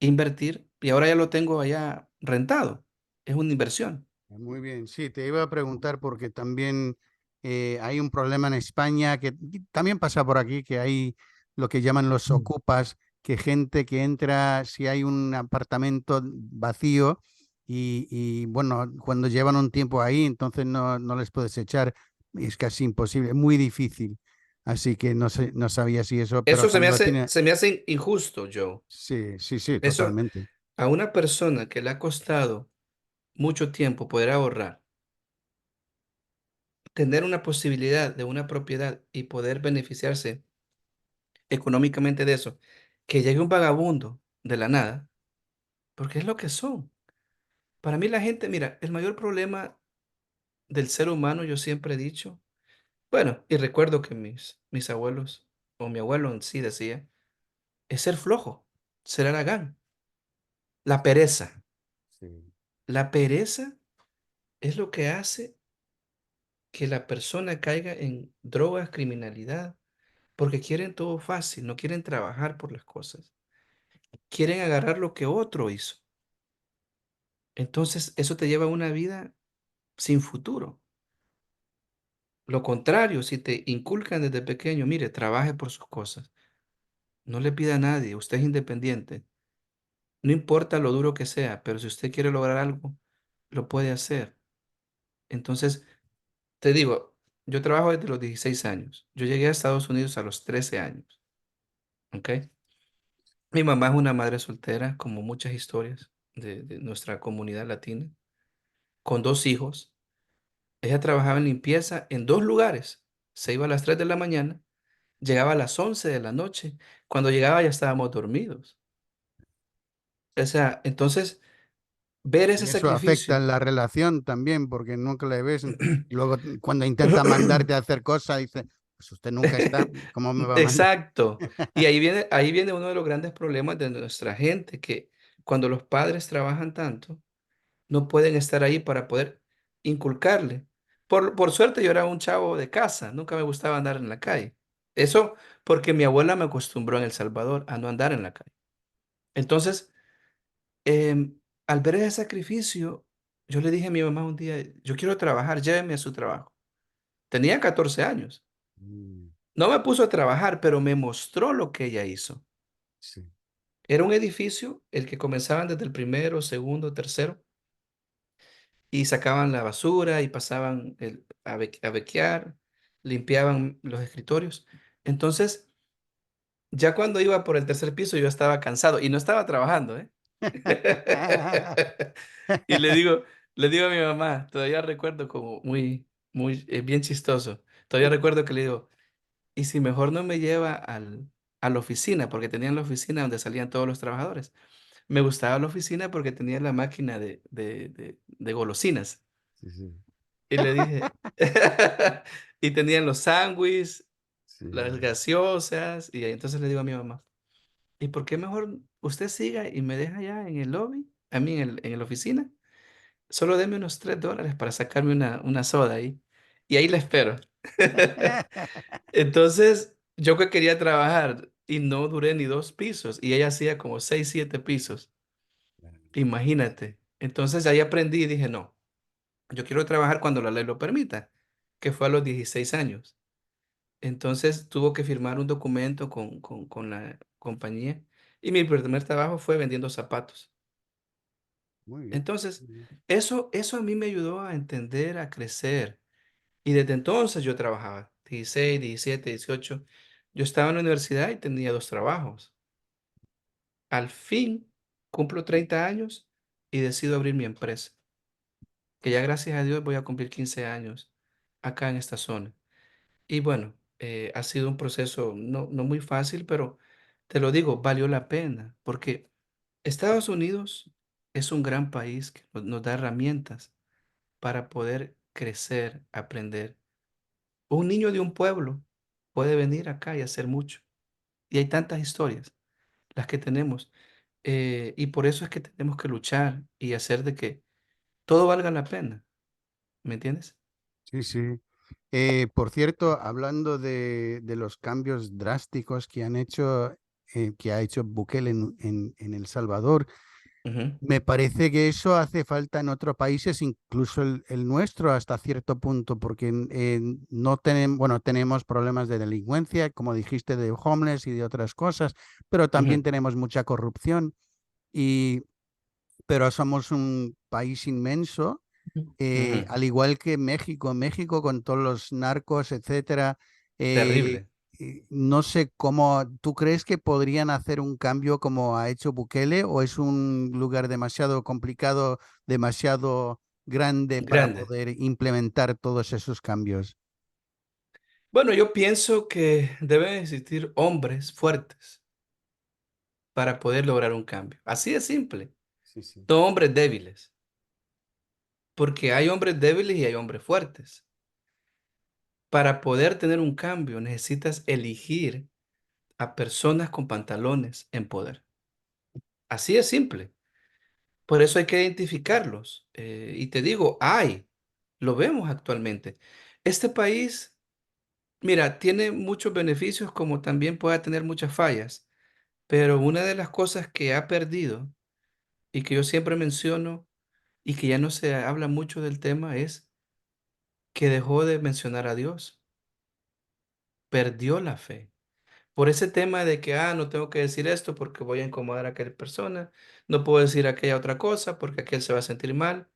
invertir y ahora ya lo tengo allá rentado. Es una inversión. Muy bien, sí, te iba a preguntar porque también hay un problema en España que también pasa por aquí, que hay lo que llaman los Mm. ocupas, que gente que entra, si hay un apartamento vacío bueno, cuando llevan un tiempo ahí, entonces no les puedes echar, es casi imposible, muy difícil. Así que no sé, no sabía si eso, pero Eso cuando lo tiene, se me hace injusto, Joe. sí, sí, sí, Eso totalmente. a una persona que le ha costado mucho tiempo poder ahorrar, tener una posibilidad de una propiedad y poder beneficiarse económicamente de eso, que llegue un vagabundo de la nada, porque es lo que son. Para mí la gente, mira, el mayor problema del ser humano, yo siempre he dicho, bueno, y recuerdo que mis abuelos, o mi abuelo en sí decía, es ser flojo, ser haragán, la pereza. Sí. La pereza es lo que hace que la persona caiga en drogas, criminalidad, porque quieren todo fácil, no quieren trabajar por las cosas, quieren agarrar lo que otro hizo. Entonces, eso te lleva a una vida sin futuro. Lo contrario, si te inculcan desde pequeño, mire, trabaje por sus cosas, no le pida a nadie, usted es independiente, no importa lo duro que sea, pero si usted quiere lograr algo, lo puede hacer. Entonces, te digo, yo trabajo desde los 16 años. Yo llegué a Estados Unidos a los 13 años, ¿ok? Mi mamá es una madre soltera, como muchas historias de nuestra comunidad latina, con dos hijos. Ella trabajaba en limpieza en dos lugares. Se iba a las 3 de la mañana, llegaba a las 11 de la noche. Cuando llegaba ya estábamos dormidos. O sea, entonces, ver ese Y eso afecta sacrificio. en la relación también, porque nunca le ves. Y luego cuando intenta mandarte a hacer cosas, dice, pues usted nunca está, ¿cómo me va a mandar? Exacto. Y ahí viene uno de los grandes problemas de nuestra gente, que cuando los padres trabajan tanto, no pueden estar ahí para poder inculcarle. Por suerte yo era un chavo de casa, nunca me gustaba andar en la calle. Eso porque mi abuela me acostumbró en El Salvador a no andar en la calle. Entonces, al ver ese sacrificio, yo le dije a mi mamá un día, yo quiero trabajar, lléveme a su trabajo. Tenía 14 años. Mm, No me puso a trabajar, pero me mostró lo que ella hizo. sí. Era un edificio, el que comenzaban desde el primero, segundo, tercero, y sacaban la basura y pasaban a bequear, limpiaban los escritorios. Entonces, ya cuando iba por el tercer piso, yo estaba cansado y no estaba trabajando, ¿eh? Y le digo a mi mamá, todavía recuerdo como bien chistoso. Todavía recuerdo que le digo, ¿y si mejor no me lleva a la oficina? Porque tenían la oficina donde salían todos los trabajadores. Me gustaba la oficina porque tenía la máquina de golosinas. Sí, sí, Y le dije, y tenían los sándwiches, las sí. gaseosas, y entonces le digo a mi mamá, ¿y por qué mejor usted siga y me deja allá en el lobby, a mí en la oficina? Solo deme unos $3 para sacarme una soda ahí, y ahí la espero. Entonces, yo que quería trabajar y no duré ni 2 pisos, y ella hacía como 6, 7 pisos, imagínate. Entonces ahí aprendí y dije, no, yo quiero trabajar cuando la ley lo permita, que fue a los 16 años. Entonces tuvo que firmar un documento con la compañía y mi primer trabajo fue vendiendo zapatos. Muy bien. Entonces, Muy bien. eso a mí me ayudó a entender, a crecer Y desde entonces yo trabajaba, 16, 17, 18. Yo estaba en la universidad y tenía 2 trabajos. Al fin cumplo 30 años y decido abrir mi empresa, que ya gracias a Dios voy a cumplir 15 años acá en esta zona. Y bueno, ha sido un proceso no muy fácil, pero te lo digo, valió la pena, porque Estados Unidos es un gran país que nos da herramientas para poder crecer, aprender. Un niño de un pueblo puede venir acá y hacer mucho. Y hay tantas historias, las que tenemos. Y por eso es que tenemos que luchar y hacer de que todo valga la pena. ¿Me entiendes? Sí, sí. Por cierto, hablando de los cambios drásticos que que ha hecho Bukele en El Salvador, Ujú, me parece que eso hace falta en otros países, incluso el nuestro hasta cierto punto, porque no tenemos, bueno, tenemos problemas de delincuencia, como dijiste, de homeless y de otras cosas, pero también ujú, tenemos mucha corrupción y, pero somos un país inmenso, ujú. al igual que México. México con todos los narcos, etcétera. eh, Terrible. no sé cómo, ¿tú crees que podrían hacer un cambio como ha hecho Bukele o es un lugar demasiado complicado, demasiado grande para Grande. poder implementar todos esos cambios? Bueno, yo pienso que deben existir hombres fuertes para poder lograr un cambio. Así de simple. Sí, sí. No hombres débiles, porque hay hombres débiles y hay hombres fuertes. Para poder tener un cambio necesitas elegir a personas con pantalones en poder. Así de simple. Por eso hay que identificarlos. Y te digo, lo vemos actualmente. Este país, mira, tiene muchos beneficios como también puede tener muchas fallas, pero una de las cosas que ha perdido y que yo siempre menciono y que ya no se habla mucho del tema es que dejó de mencionar a Dios, perdió la fe. Por ese tema de que, no tengo que decir esto porque voy a incomodar a aquella persona, no puedo decir aquella otra cosa porque aquel se va a sentir mal.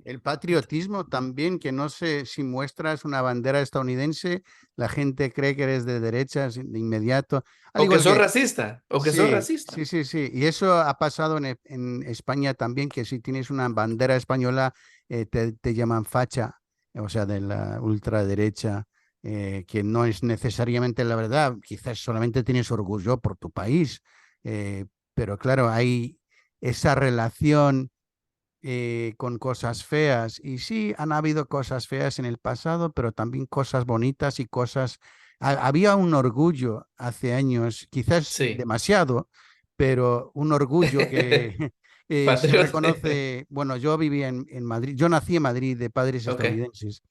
El patriotismo también, que no sé si muestras una bandera estadounidense, la gente cree que eres de derechas de inmediato, al O que igual sos que racista, o que sos sí, racista. sí, sí, sí. Y eso ha pasado en España también, que si tienes una bandera española, te llaman facha, o sea, de la ultraderecha, que no es necesariamente la verdad. Quizás solamente tienes orgullo por tu país, pero claro, hay esa relación con cosas feas. Y sí, han habido cosas feas en el pasado, pero también cosas bonitas y cosas... Había un orgullo hace años, quizás Sí. demasiado, pero un orgullo que se Patriota. reconoce. Bueno, yo vivía en Madrid, yo nací en Madrid de padres Ok, estadounidenses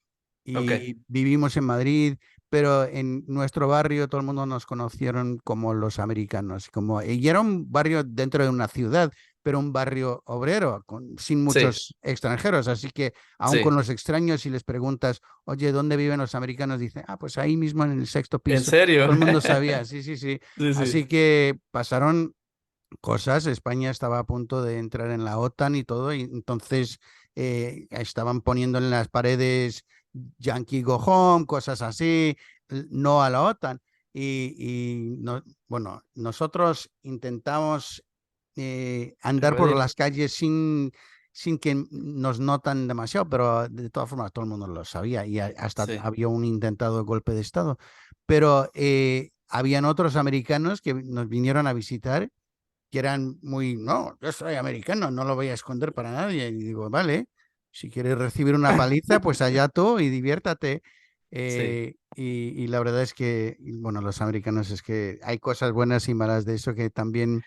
ok. y vivimos en Madrid, pero en nuestro barrio todo el mundo nos conocieron como los americanos, como, y era un barrio dentro de una ciudad, pero un barrio obrero, sin Sí, muchos extranjeros, así que aún con sí. los extraños, si les preguntas, oye, ¿dónde viven los americanos? Dicen, pues ahí mismo en el sexto ¿En piso. serio? Todo el mundo sabía, sí, sí, sí. Sí, Así sí. que pasaron cosas. España estaba a punto de entrar en la OTAN y todo, y entonces estaban poniendo en las paredes Yankee Go Home, cosas así, no a la OTAN. Bueno, nosotros intentamos andar por Evadir. las calles sin que nos notan demasiado, pero de todas formas todo el mundo lo sabía y hasta Sí. había un intentado golpe de Estado. Pero habían otros americanos que nos vinieron a visitar que eran muy, no, yo soy americano, no lo voy a esconder para nadie. Y digo, vale, si quieres recibir una paliza, pues allá tú y diviértate. Sí. Y la verdad es que, y bueno, los americanos es que hay cosas buenas y malas de eso que también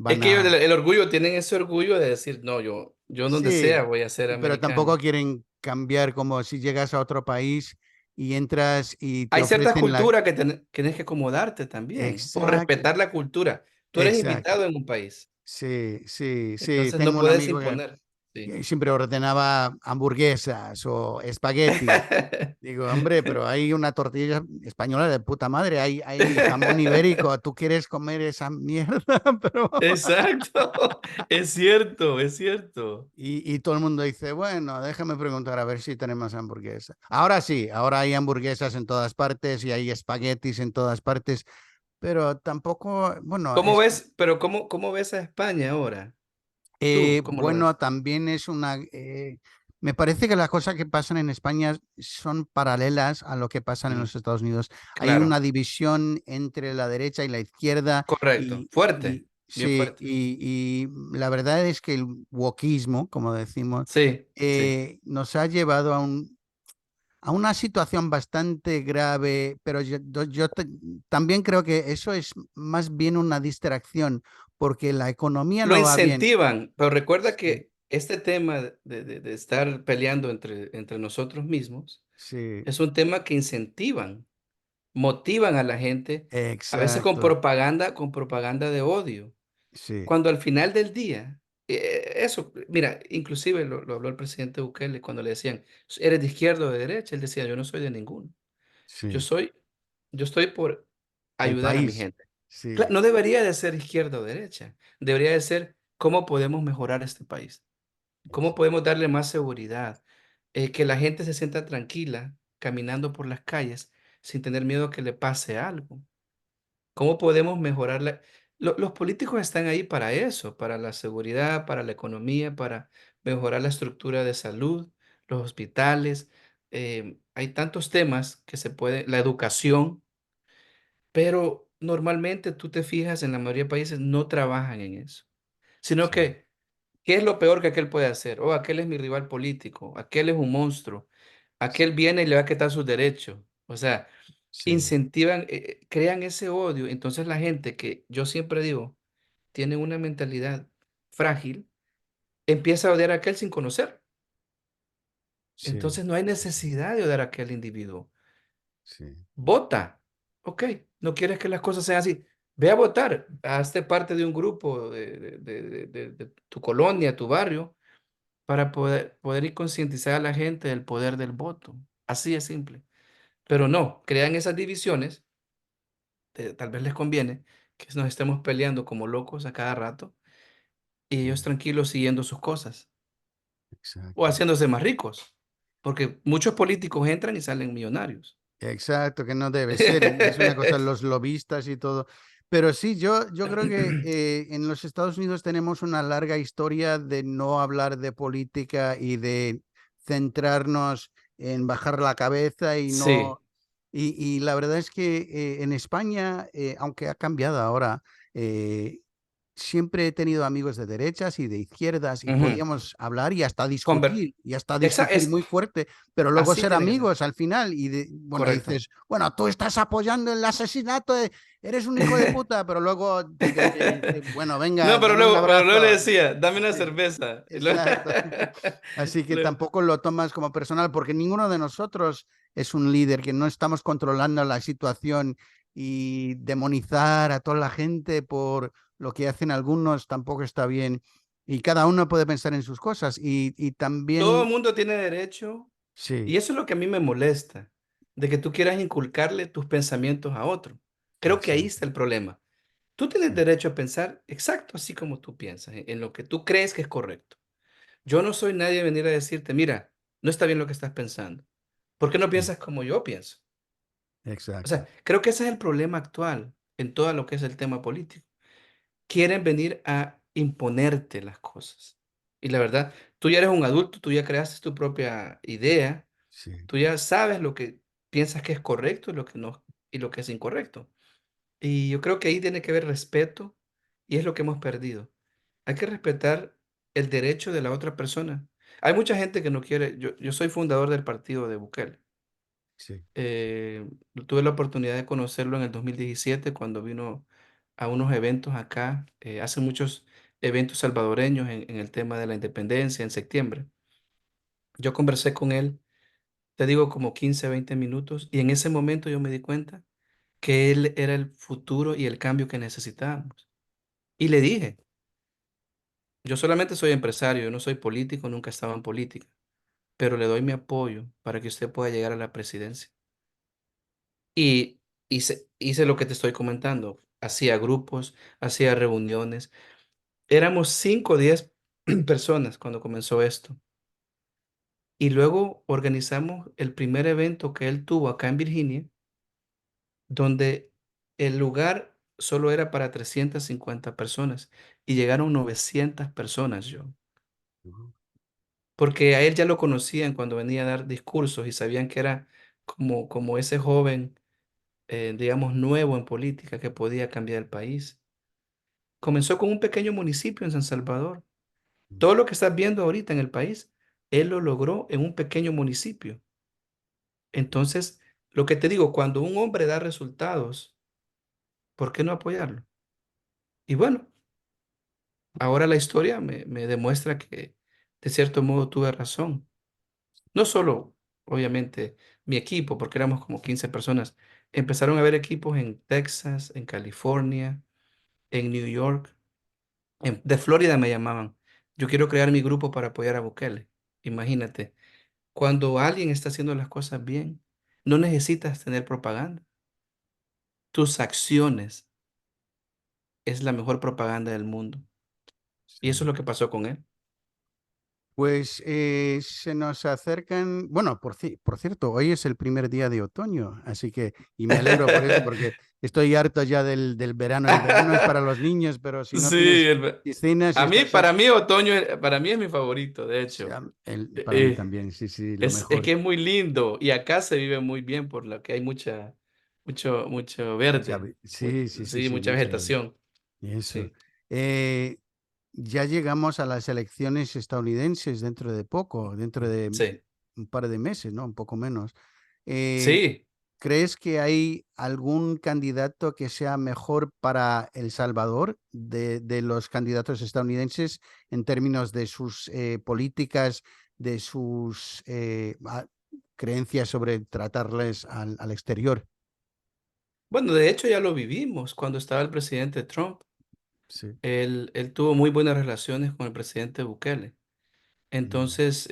Es van que ellos, a... el orgullo, tienen ese orgullo de decir, no, yo donde sea Sí, voy a ser pero tampoco americano. quieren cambiar como si llegas a otro país y entras y te Hay ciertas ofrecen la... culturas que tienes que acomodarte también, o Exacto, respetar la cultura. Tú eres exacto. invitado en un país, Sí, sí, sí. entonces no Tengo un puedes amigo que imponer. sí. que siempre ordenaba hamburguesas o espaguetis. Digo, hombre, pero hay una tortilla española de puta madre, hay jamón ibérico, tú quieres comer esa mierda, pero... Exacto, es cierto, es cierto. Y todo el mundo dice, bueno, déjame preguntar a ver si tenemos hamburguesa. Ahora sí, ahora hay hamburguesas en todas partes y hay espaguetis en todas partes, pero tampoco, bueno, ¿Cómo ves, pero cómo ves a España ahora? ¿Tú cómo lo bueno, ves? también es una... me parece que las cosas que pasan en España son paralelas a lo que pasan en Mm, los Estados Unidos. Hay claro, una división entre la derecha y la izquierda correcto, fuerte, bien sí, fuerte. y la verdad es que el wokismo, como decimos, Sí, sí, nos ha llevado a una situación bastante grave, pero también creo que eso es más bien una distracción, porque la economía lo no va bien. incentivan, pero recuerda Sí, que este tema de estar peleando entre nosotros mismos sí, es un tema que incentivan, motivan a la gente, a veces exacto, con propaganda de odio. sí, Cuando al final del día, eso, mira, inclusive lo habló el presidente Bukele cuando le decían, ¿eres de izquierda o de derecha? Él decía, yo no soy de ninguno. Yo sí, soy, yo estoy por el ayudar a mi país, gente. sí, No debería de ser izquierda o derecha, debería de ser cómo podemos mejorar este país, cómo ex- podemos darle más seguridad, que la gente se sienta tranquila caminando por las calles sin tener miedo a que le pase algo. ¿Cómo podemos mejorar los políticos están ahí para eso, para la seguridad, para la economía, para mejorar la estructura de salud, los hospitales? Hay tantos temas que se puede, la educación, pero normalmente tú te fijas en la mayoría de países no trabajan en eso, sino sí, que, ¿qué es lo peor que aquel puede hacer? Oh, aquel es mi rival político, aquel es un monstruo, aquel viene y le va a quitar sus derechos. O sea, sí, incentivan, crean ese odio. Entonces la gente que yo siempre digo, tiene una mentalidad frágil, empieza a odiar a aquel sin conocer. sí, Entonces no hay necesidad de odiar a aquel individuo. sí, Vota. Ok, no quieres que las cosas sean así. Ve a votar. Hazte parte de un grupo de tu colonia, tu barrio, para poder ir concientizar a la gente del poder del voto. Así es simple. Pero no, crean esas divisiones, tal vez les conviene que nos estemos peleando como locos a cada rato y ellos sí, tranquilos siguiendo sus cosas o exacto. haciéndose más ricos, porque muchos políticos entran y salen millonarios. Exacto, que no debe ser. Es una cosa, los lobistas y todo. Pero sí, yo creo que en los Estados Unidos tenemos una larga historia de no hablar de política y de centrarnos en bajar la cabeza y Sí, no... Y la verdad es que en España, aunque ha cambiado ahora, eh, siempre he tenido amigos de derechas y de izquierdas y ujú. podíamos hablar Conver- y hasta discutir Es, muy fuerte, pero luego así ser tiene que ser. amigos al final y bueno, Correcto. dices, bueno, tú estás apoyando el asesinato, eres un hijo de puta, pero luego bueno, venga, No, dame un pero luego le abrazo. decía, dame una Sí, cerveza. Y luego- exacto. Así que le- tampoco lo tomas como personal, porque ninguno de nosotros es un líder, que no estamos controlando la situación y demonizar a toda la gente por lo que hacen algunos tampoco está bien. Y cada uno puede pensar en sus cosas. Y Todo el también, mundo tiene derecho, y sí, eso es lo que a mí me molesta, de que tú quieras inculcarle tus pensamientos a otro. Creo que ahí exacto, está el problema. Tú tienes sí, derecho a pensar exacto así como tú piensas, en lo que tú crees que es correcto. Yo no soy nadie de venir a decirte, mira, no está bien lo que estás pensando. ¿Por qué no sí, piensas como yo pienso? O exacto, sea, creo que ese es el problema actual en todo lo que es el tema político. Quieren venir a imponerte las cosas. Y la verdad, tú ya eres un adulto, tú ya creaste tu propia idea, sí, tú ya sabes lo que piensas que es correcto y lo que no, y lo que es incorrecto. Y yo creo que ahí tiene que haber respeto y es lo que hemos perdido. Hay que respetar el derecho de la otra persona. Hay mucha gente que no quiere, yo soy fundador del partido de Bukele. sí, Eh, Tuve la oportunidad de conocerlo en el 2017 cuando vino a unos eventos acá. Hace muchos eventos salvadoreños en el tema de la independencia en septiembre. Yo conversé con él, te digo, como 15, 20 minutos y en ese momento yo me di cuenta que él era el futuro y el cambio que necesitábamos. Y le dije, Yo solamente soy empresario, yo no soy político, nunca he estado en política, pero le doy mi apoyo para que usted pueda llegar a la presidencia. Y hice lo que te estoy comentando. Hacía grupos, hacía reuniones. Éramos 5 o 10 personas cuando comenzó esto. Y luego organizamos el primer evento que él tuvo acá en Virginia, donde el lugar solo era para 350 personas y llegaron 900 personas, yo. Ujú. Porque a él ya lo conocían cuando venía a dar discursos y sabían que era como ese joven, digamos, nuevo en política que podía cambiar el país. Comenzó con un pequeño municipio en San Salvador. Todo lo que estás viendo ahorita en el país, él lo logró en un pequeño municipio. Entonces, lo que te digo, cuando un hombre da resultados, ¿por qué no apoyarlo? Y bueno, ahora la historia me demuestra que de cierto modo tuve razón. No solo, obviamente, mi equipo, porque éramos como 15 personas. Empezaron a haber equipos en Texas, en California, en New York. De Florida me llamaban. Yo quiero crear mi grupo para apoyar a Bukele. Imagínate, cuando alguien está haciendo las cosas bien, no necesitas tener propaganda. Tus acciones es la mejor propaganda del mundo. Y eso es Sí. lo que pasó con él. Pues se nos acercan, bueno, por cierto, hoy es el primer día de otoño, así que, y me alegro por eso, porque estoy harto ya del verano. El verano es para los niños, pero si no Sí, tienes piscinas y estás para mí otoño, para mí es mi favorito, de sí, hecho. para mí también, sí, sí, lo Es mejor. que es muy lindo y acá se vive muy bien por lo que hay mucho verde, Sí, sí, sí, sí, sí, mucha mucha. vegetación. Y eso. Sí, Eh, ya llegamos a las elecciones estadounidenses dentro de poco, dentro de sí, un par de meses, ¿no? Un poco menos. Eh, sí. ¿Crees que hay algún candidato que sea mejor para El Salvador de los candidatos estadounidenses en términos de sus políticas, de sus creencias sobre tratarles al exterior? Bueno, de hecho ya lo vivimos cuando estaba el presidente Trump. Sí. Él tuvo muy buenas relaciones con el presidente Bukele. Mm, Entonces,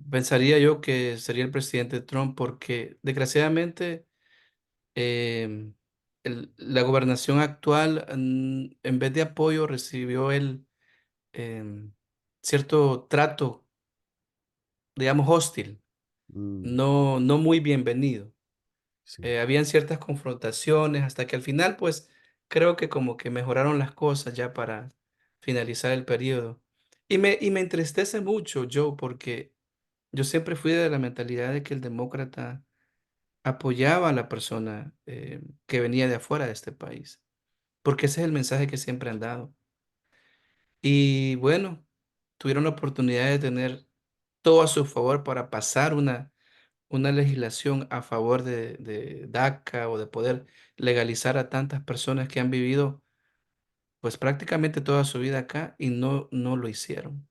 pensaría yo que sería el presidente Trump porque desgraciadamente em, la gobernación actual, en vez de apoyo, recibió el cierto trato, digamos, hostil, mm, no muy bienvenido. sí, Habían ciertas confrontaciones hasta que al final, pues, creo que como que mejoraron las cosas ya para finalizar el periodo. Y me entristece mucho, Joe, porque yo siempre fui de la mentalidad de que el demócrata apoyaba a la persona que venía de afuera de este país, porque ese es el mensaje que siempre han dado. Y bueno, tuvieron la oportunidad de tener todo a su favor para pasar una legislación a favor de DACA o de poder legalizar a tantas personas que han vivido pues prácticamente toda su vida acá y no lo hicieron.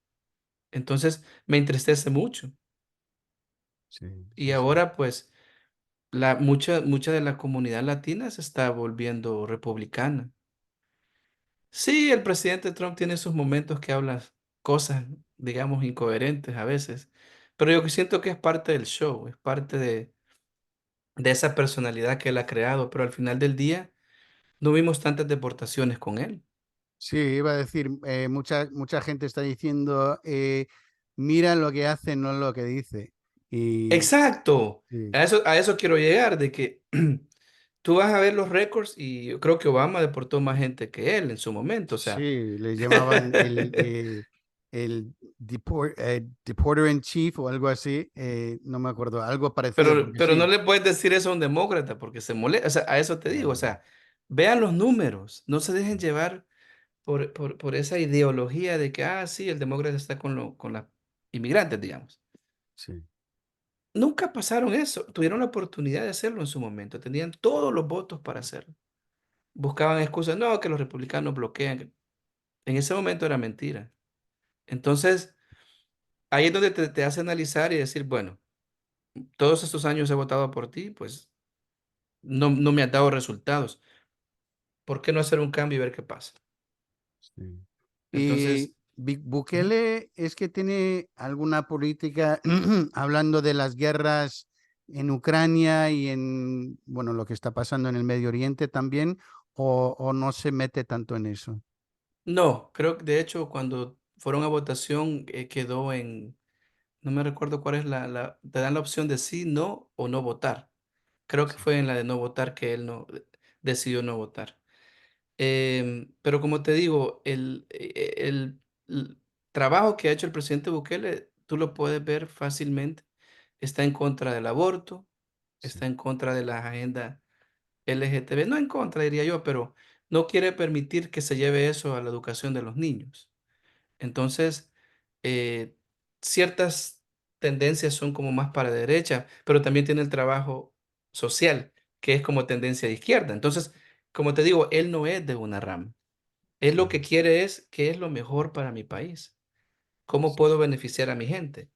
Entonces me entristece mucho. sí, Y sí, sí. ahora pues mucha de la comunidad latina se está volviendo republicana. Sí, el presidente Trump tiene sus momentos que habla cosas, digamos, incoherentes a veces, pero yo que siento que es parte del show, es parte de esa personalidad que él ha creado, pero al final del día no vimos tantas deportaciones con él. Sí, iba a decir, mucha gente está diciendo, mira lo que hace, no lo que dice. Y Exacto, sí, a eso quiero llegar, de que tú vas a ver los récords y yo creo que Obama deportó más gente que él en su momento, o sea. sí, le llamaban el deporter in chief o algo así, no me acuerdo, algo parecido, porque Pero no sí. le puedes decir eso a un demócrata porque se molesta. O sea, a eso te digo. O Ya, sea, vean los números. No se dejen llevar por esa ideología de que, sí, el demócrata está con los inmigrantes, digamos. sí, Nunca pasaron eso. Tuvieron la oportunidad de hacerlo en su momento. Tenían todos los votos para hacerlo. Buscaban excusas. No, que los republicanos bloquean. En ese momento era mentira. Entonces, ahí es donde te hace analizar y decir, bueno, todos estos años he votado por ti, pues no me has dado resultados. ¿Por qué no hacer un cambio y ver qué pasa? sí. Entonces, ujú. Bukele es que tiene alguna política hablando de las guerras en Ucrania y en, bueno, lo que está pasando en el Medio Oriente también, o no se mete tanto en eso. No, creo que de hecho cuando fueron a votación quedó en, no me recuerdo cuál es te dan la opción de sí, no o no votar. Creo que Sí, fue en la de no votar que él no decidió no votar. Pero como te digo, el trabajo que ha hecho el presidente Bukele, tú lo puedes ver fácilmente. Está en contra del aborto, sí, está en contra de la agenda LGTB, no en contra, diría yo, pero no quiere permitir que se lleve eso a la educación de los niños. Entonces, eh, ciertas tendencias son como más para la derecha, pero también tiene el trabajo social, que es como tendencia de izquierda. Entonces, como te digo, él no es de una rama. Él lo claro. que quiere es qué es lo mejor para mi país, cómo Sí, puedo beneficiar a mi gente.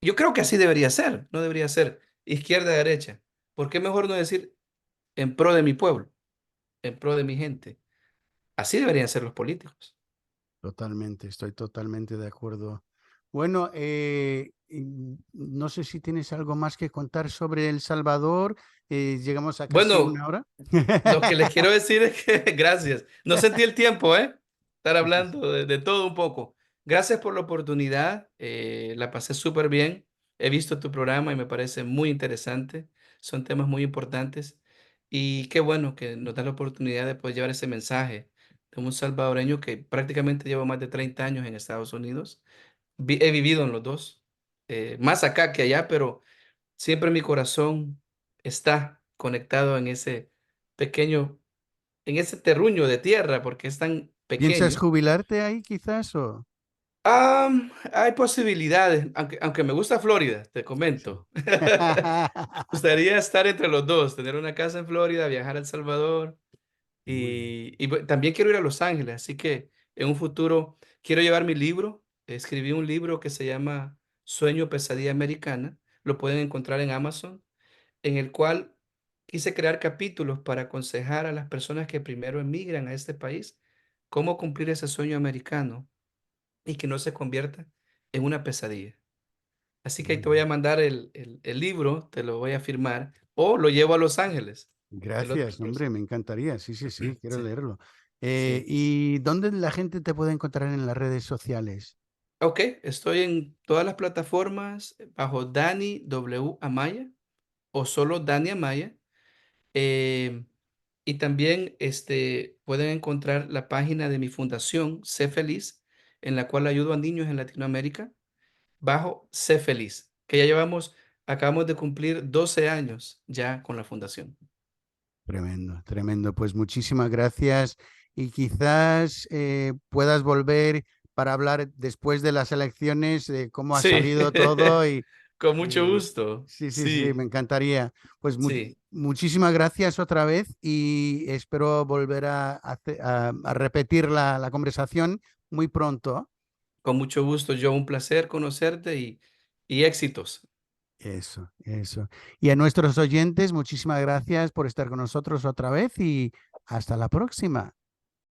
Yo creo que así debería ser, no debería ser izquierda-derecha. ¿Por qué mejor no decir en pro de mi pueblo, en pro de mi gente? Así deberían ser los políticos. totalmente, estoy totalmente de acuerdo. Bueno, no sé si tienes algo más que contar sobre El Salvador. Llegamos a casi Bueno, una hora. lo que les quiero decir es que, gracias. No sentí el tiempo, ¿eh? Estar Sí, sí, sí. hablando de todo un poco. Gracias por la oportunidad. La pasé súper bien. He visto tu programa y me parece muy interesante. Son temas muy importantes. Y qué bueno que nos da la oportunidad de poder llevar ese mensaje de un salvadoreño que prácticamente lleva más de 30 años en Estados Unidos. He vivido en los dos, más acá que allá, pero siempre mi corazón está conectado en ese pequeño, en ese terruño de tierra, porque es tan ¿Piensas pequeño. jubilarte ahí quizás o? Hay posibilidades, aunque me gusta Florida, te Sí. comento. Me gustaría estar entre los dos, tener una casa en Florida, viajar a El Salvador Muy bien. también quiero ir a Los Ángeles, así que en un futuro quiero llevar mi libro. Escribí un libro que se llama Sueño, Pesadilla Americana. Lo pueden encontrar en Amazon, en el cual quise crear capítulos para aconsejar a las personas que primero emigran a este país cómo cumplir ese sueño americano y que no se convierta en una pesadilla. Así que ahí Muy te voy a bien. mandar el libro, te lo voy a firmar o lo llevo a Los Ángeles. El otro Gracias, hombre, proceso. me encantaría. Sí, sí, sí, quiero Sí, leerlo. sí. ¿Y dónde la gente te puede encontrar en las redes sociales? Ok, estoy en todas las plataformas bajo Dani W. Amaya o solo Dani Amaya. eh, y también pueden encontrar la página de mi fundación, Sé Feliz, en la cual ayudo a niños en Latinoamérica, bajo Sé Feliz, que acabamos de cumplir 12 años ya con la fundación. Tremendo, tremendo. Pues muchísimas gracias y quizás puedas volver para hablar después de las elecciones de cómo ha Sí, salido todo con mucho y gusto. sí, sí, sí, me Sí, encantaría. Pues sí, muchísimas gracias otra vez y espero volver a repetir la conversación muy pronto. con mucho gusto. Yo un placer conocerte y éxitos. Eso, eso. Y a nuestros oyentes, muchísimas gracias por estar con nosotros otra vez y hasta la próxima.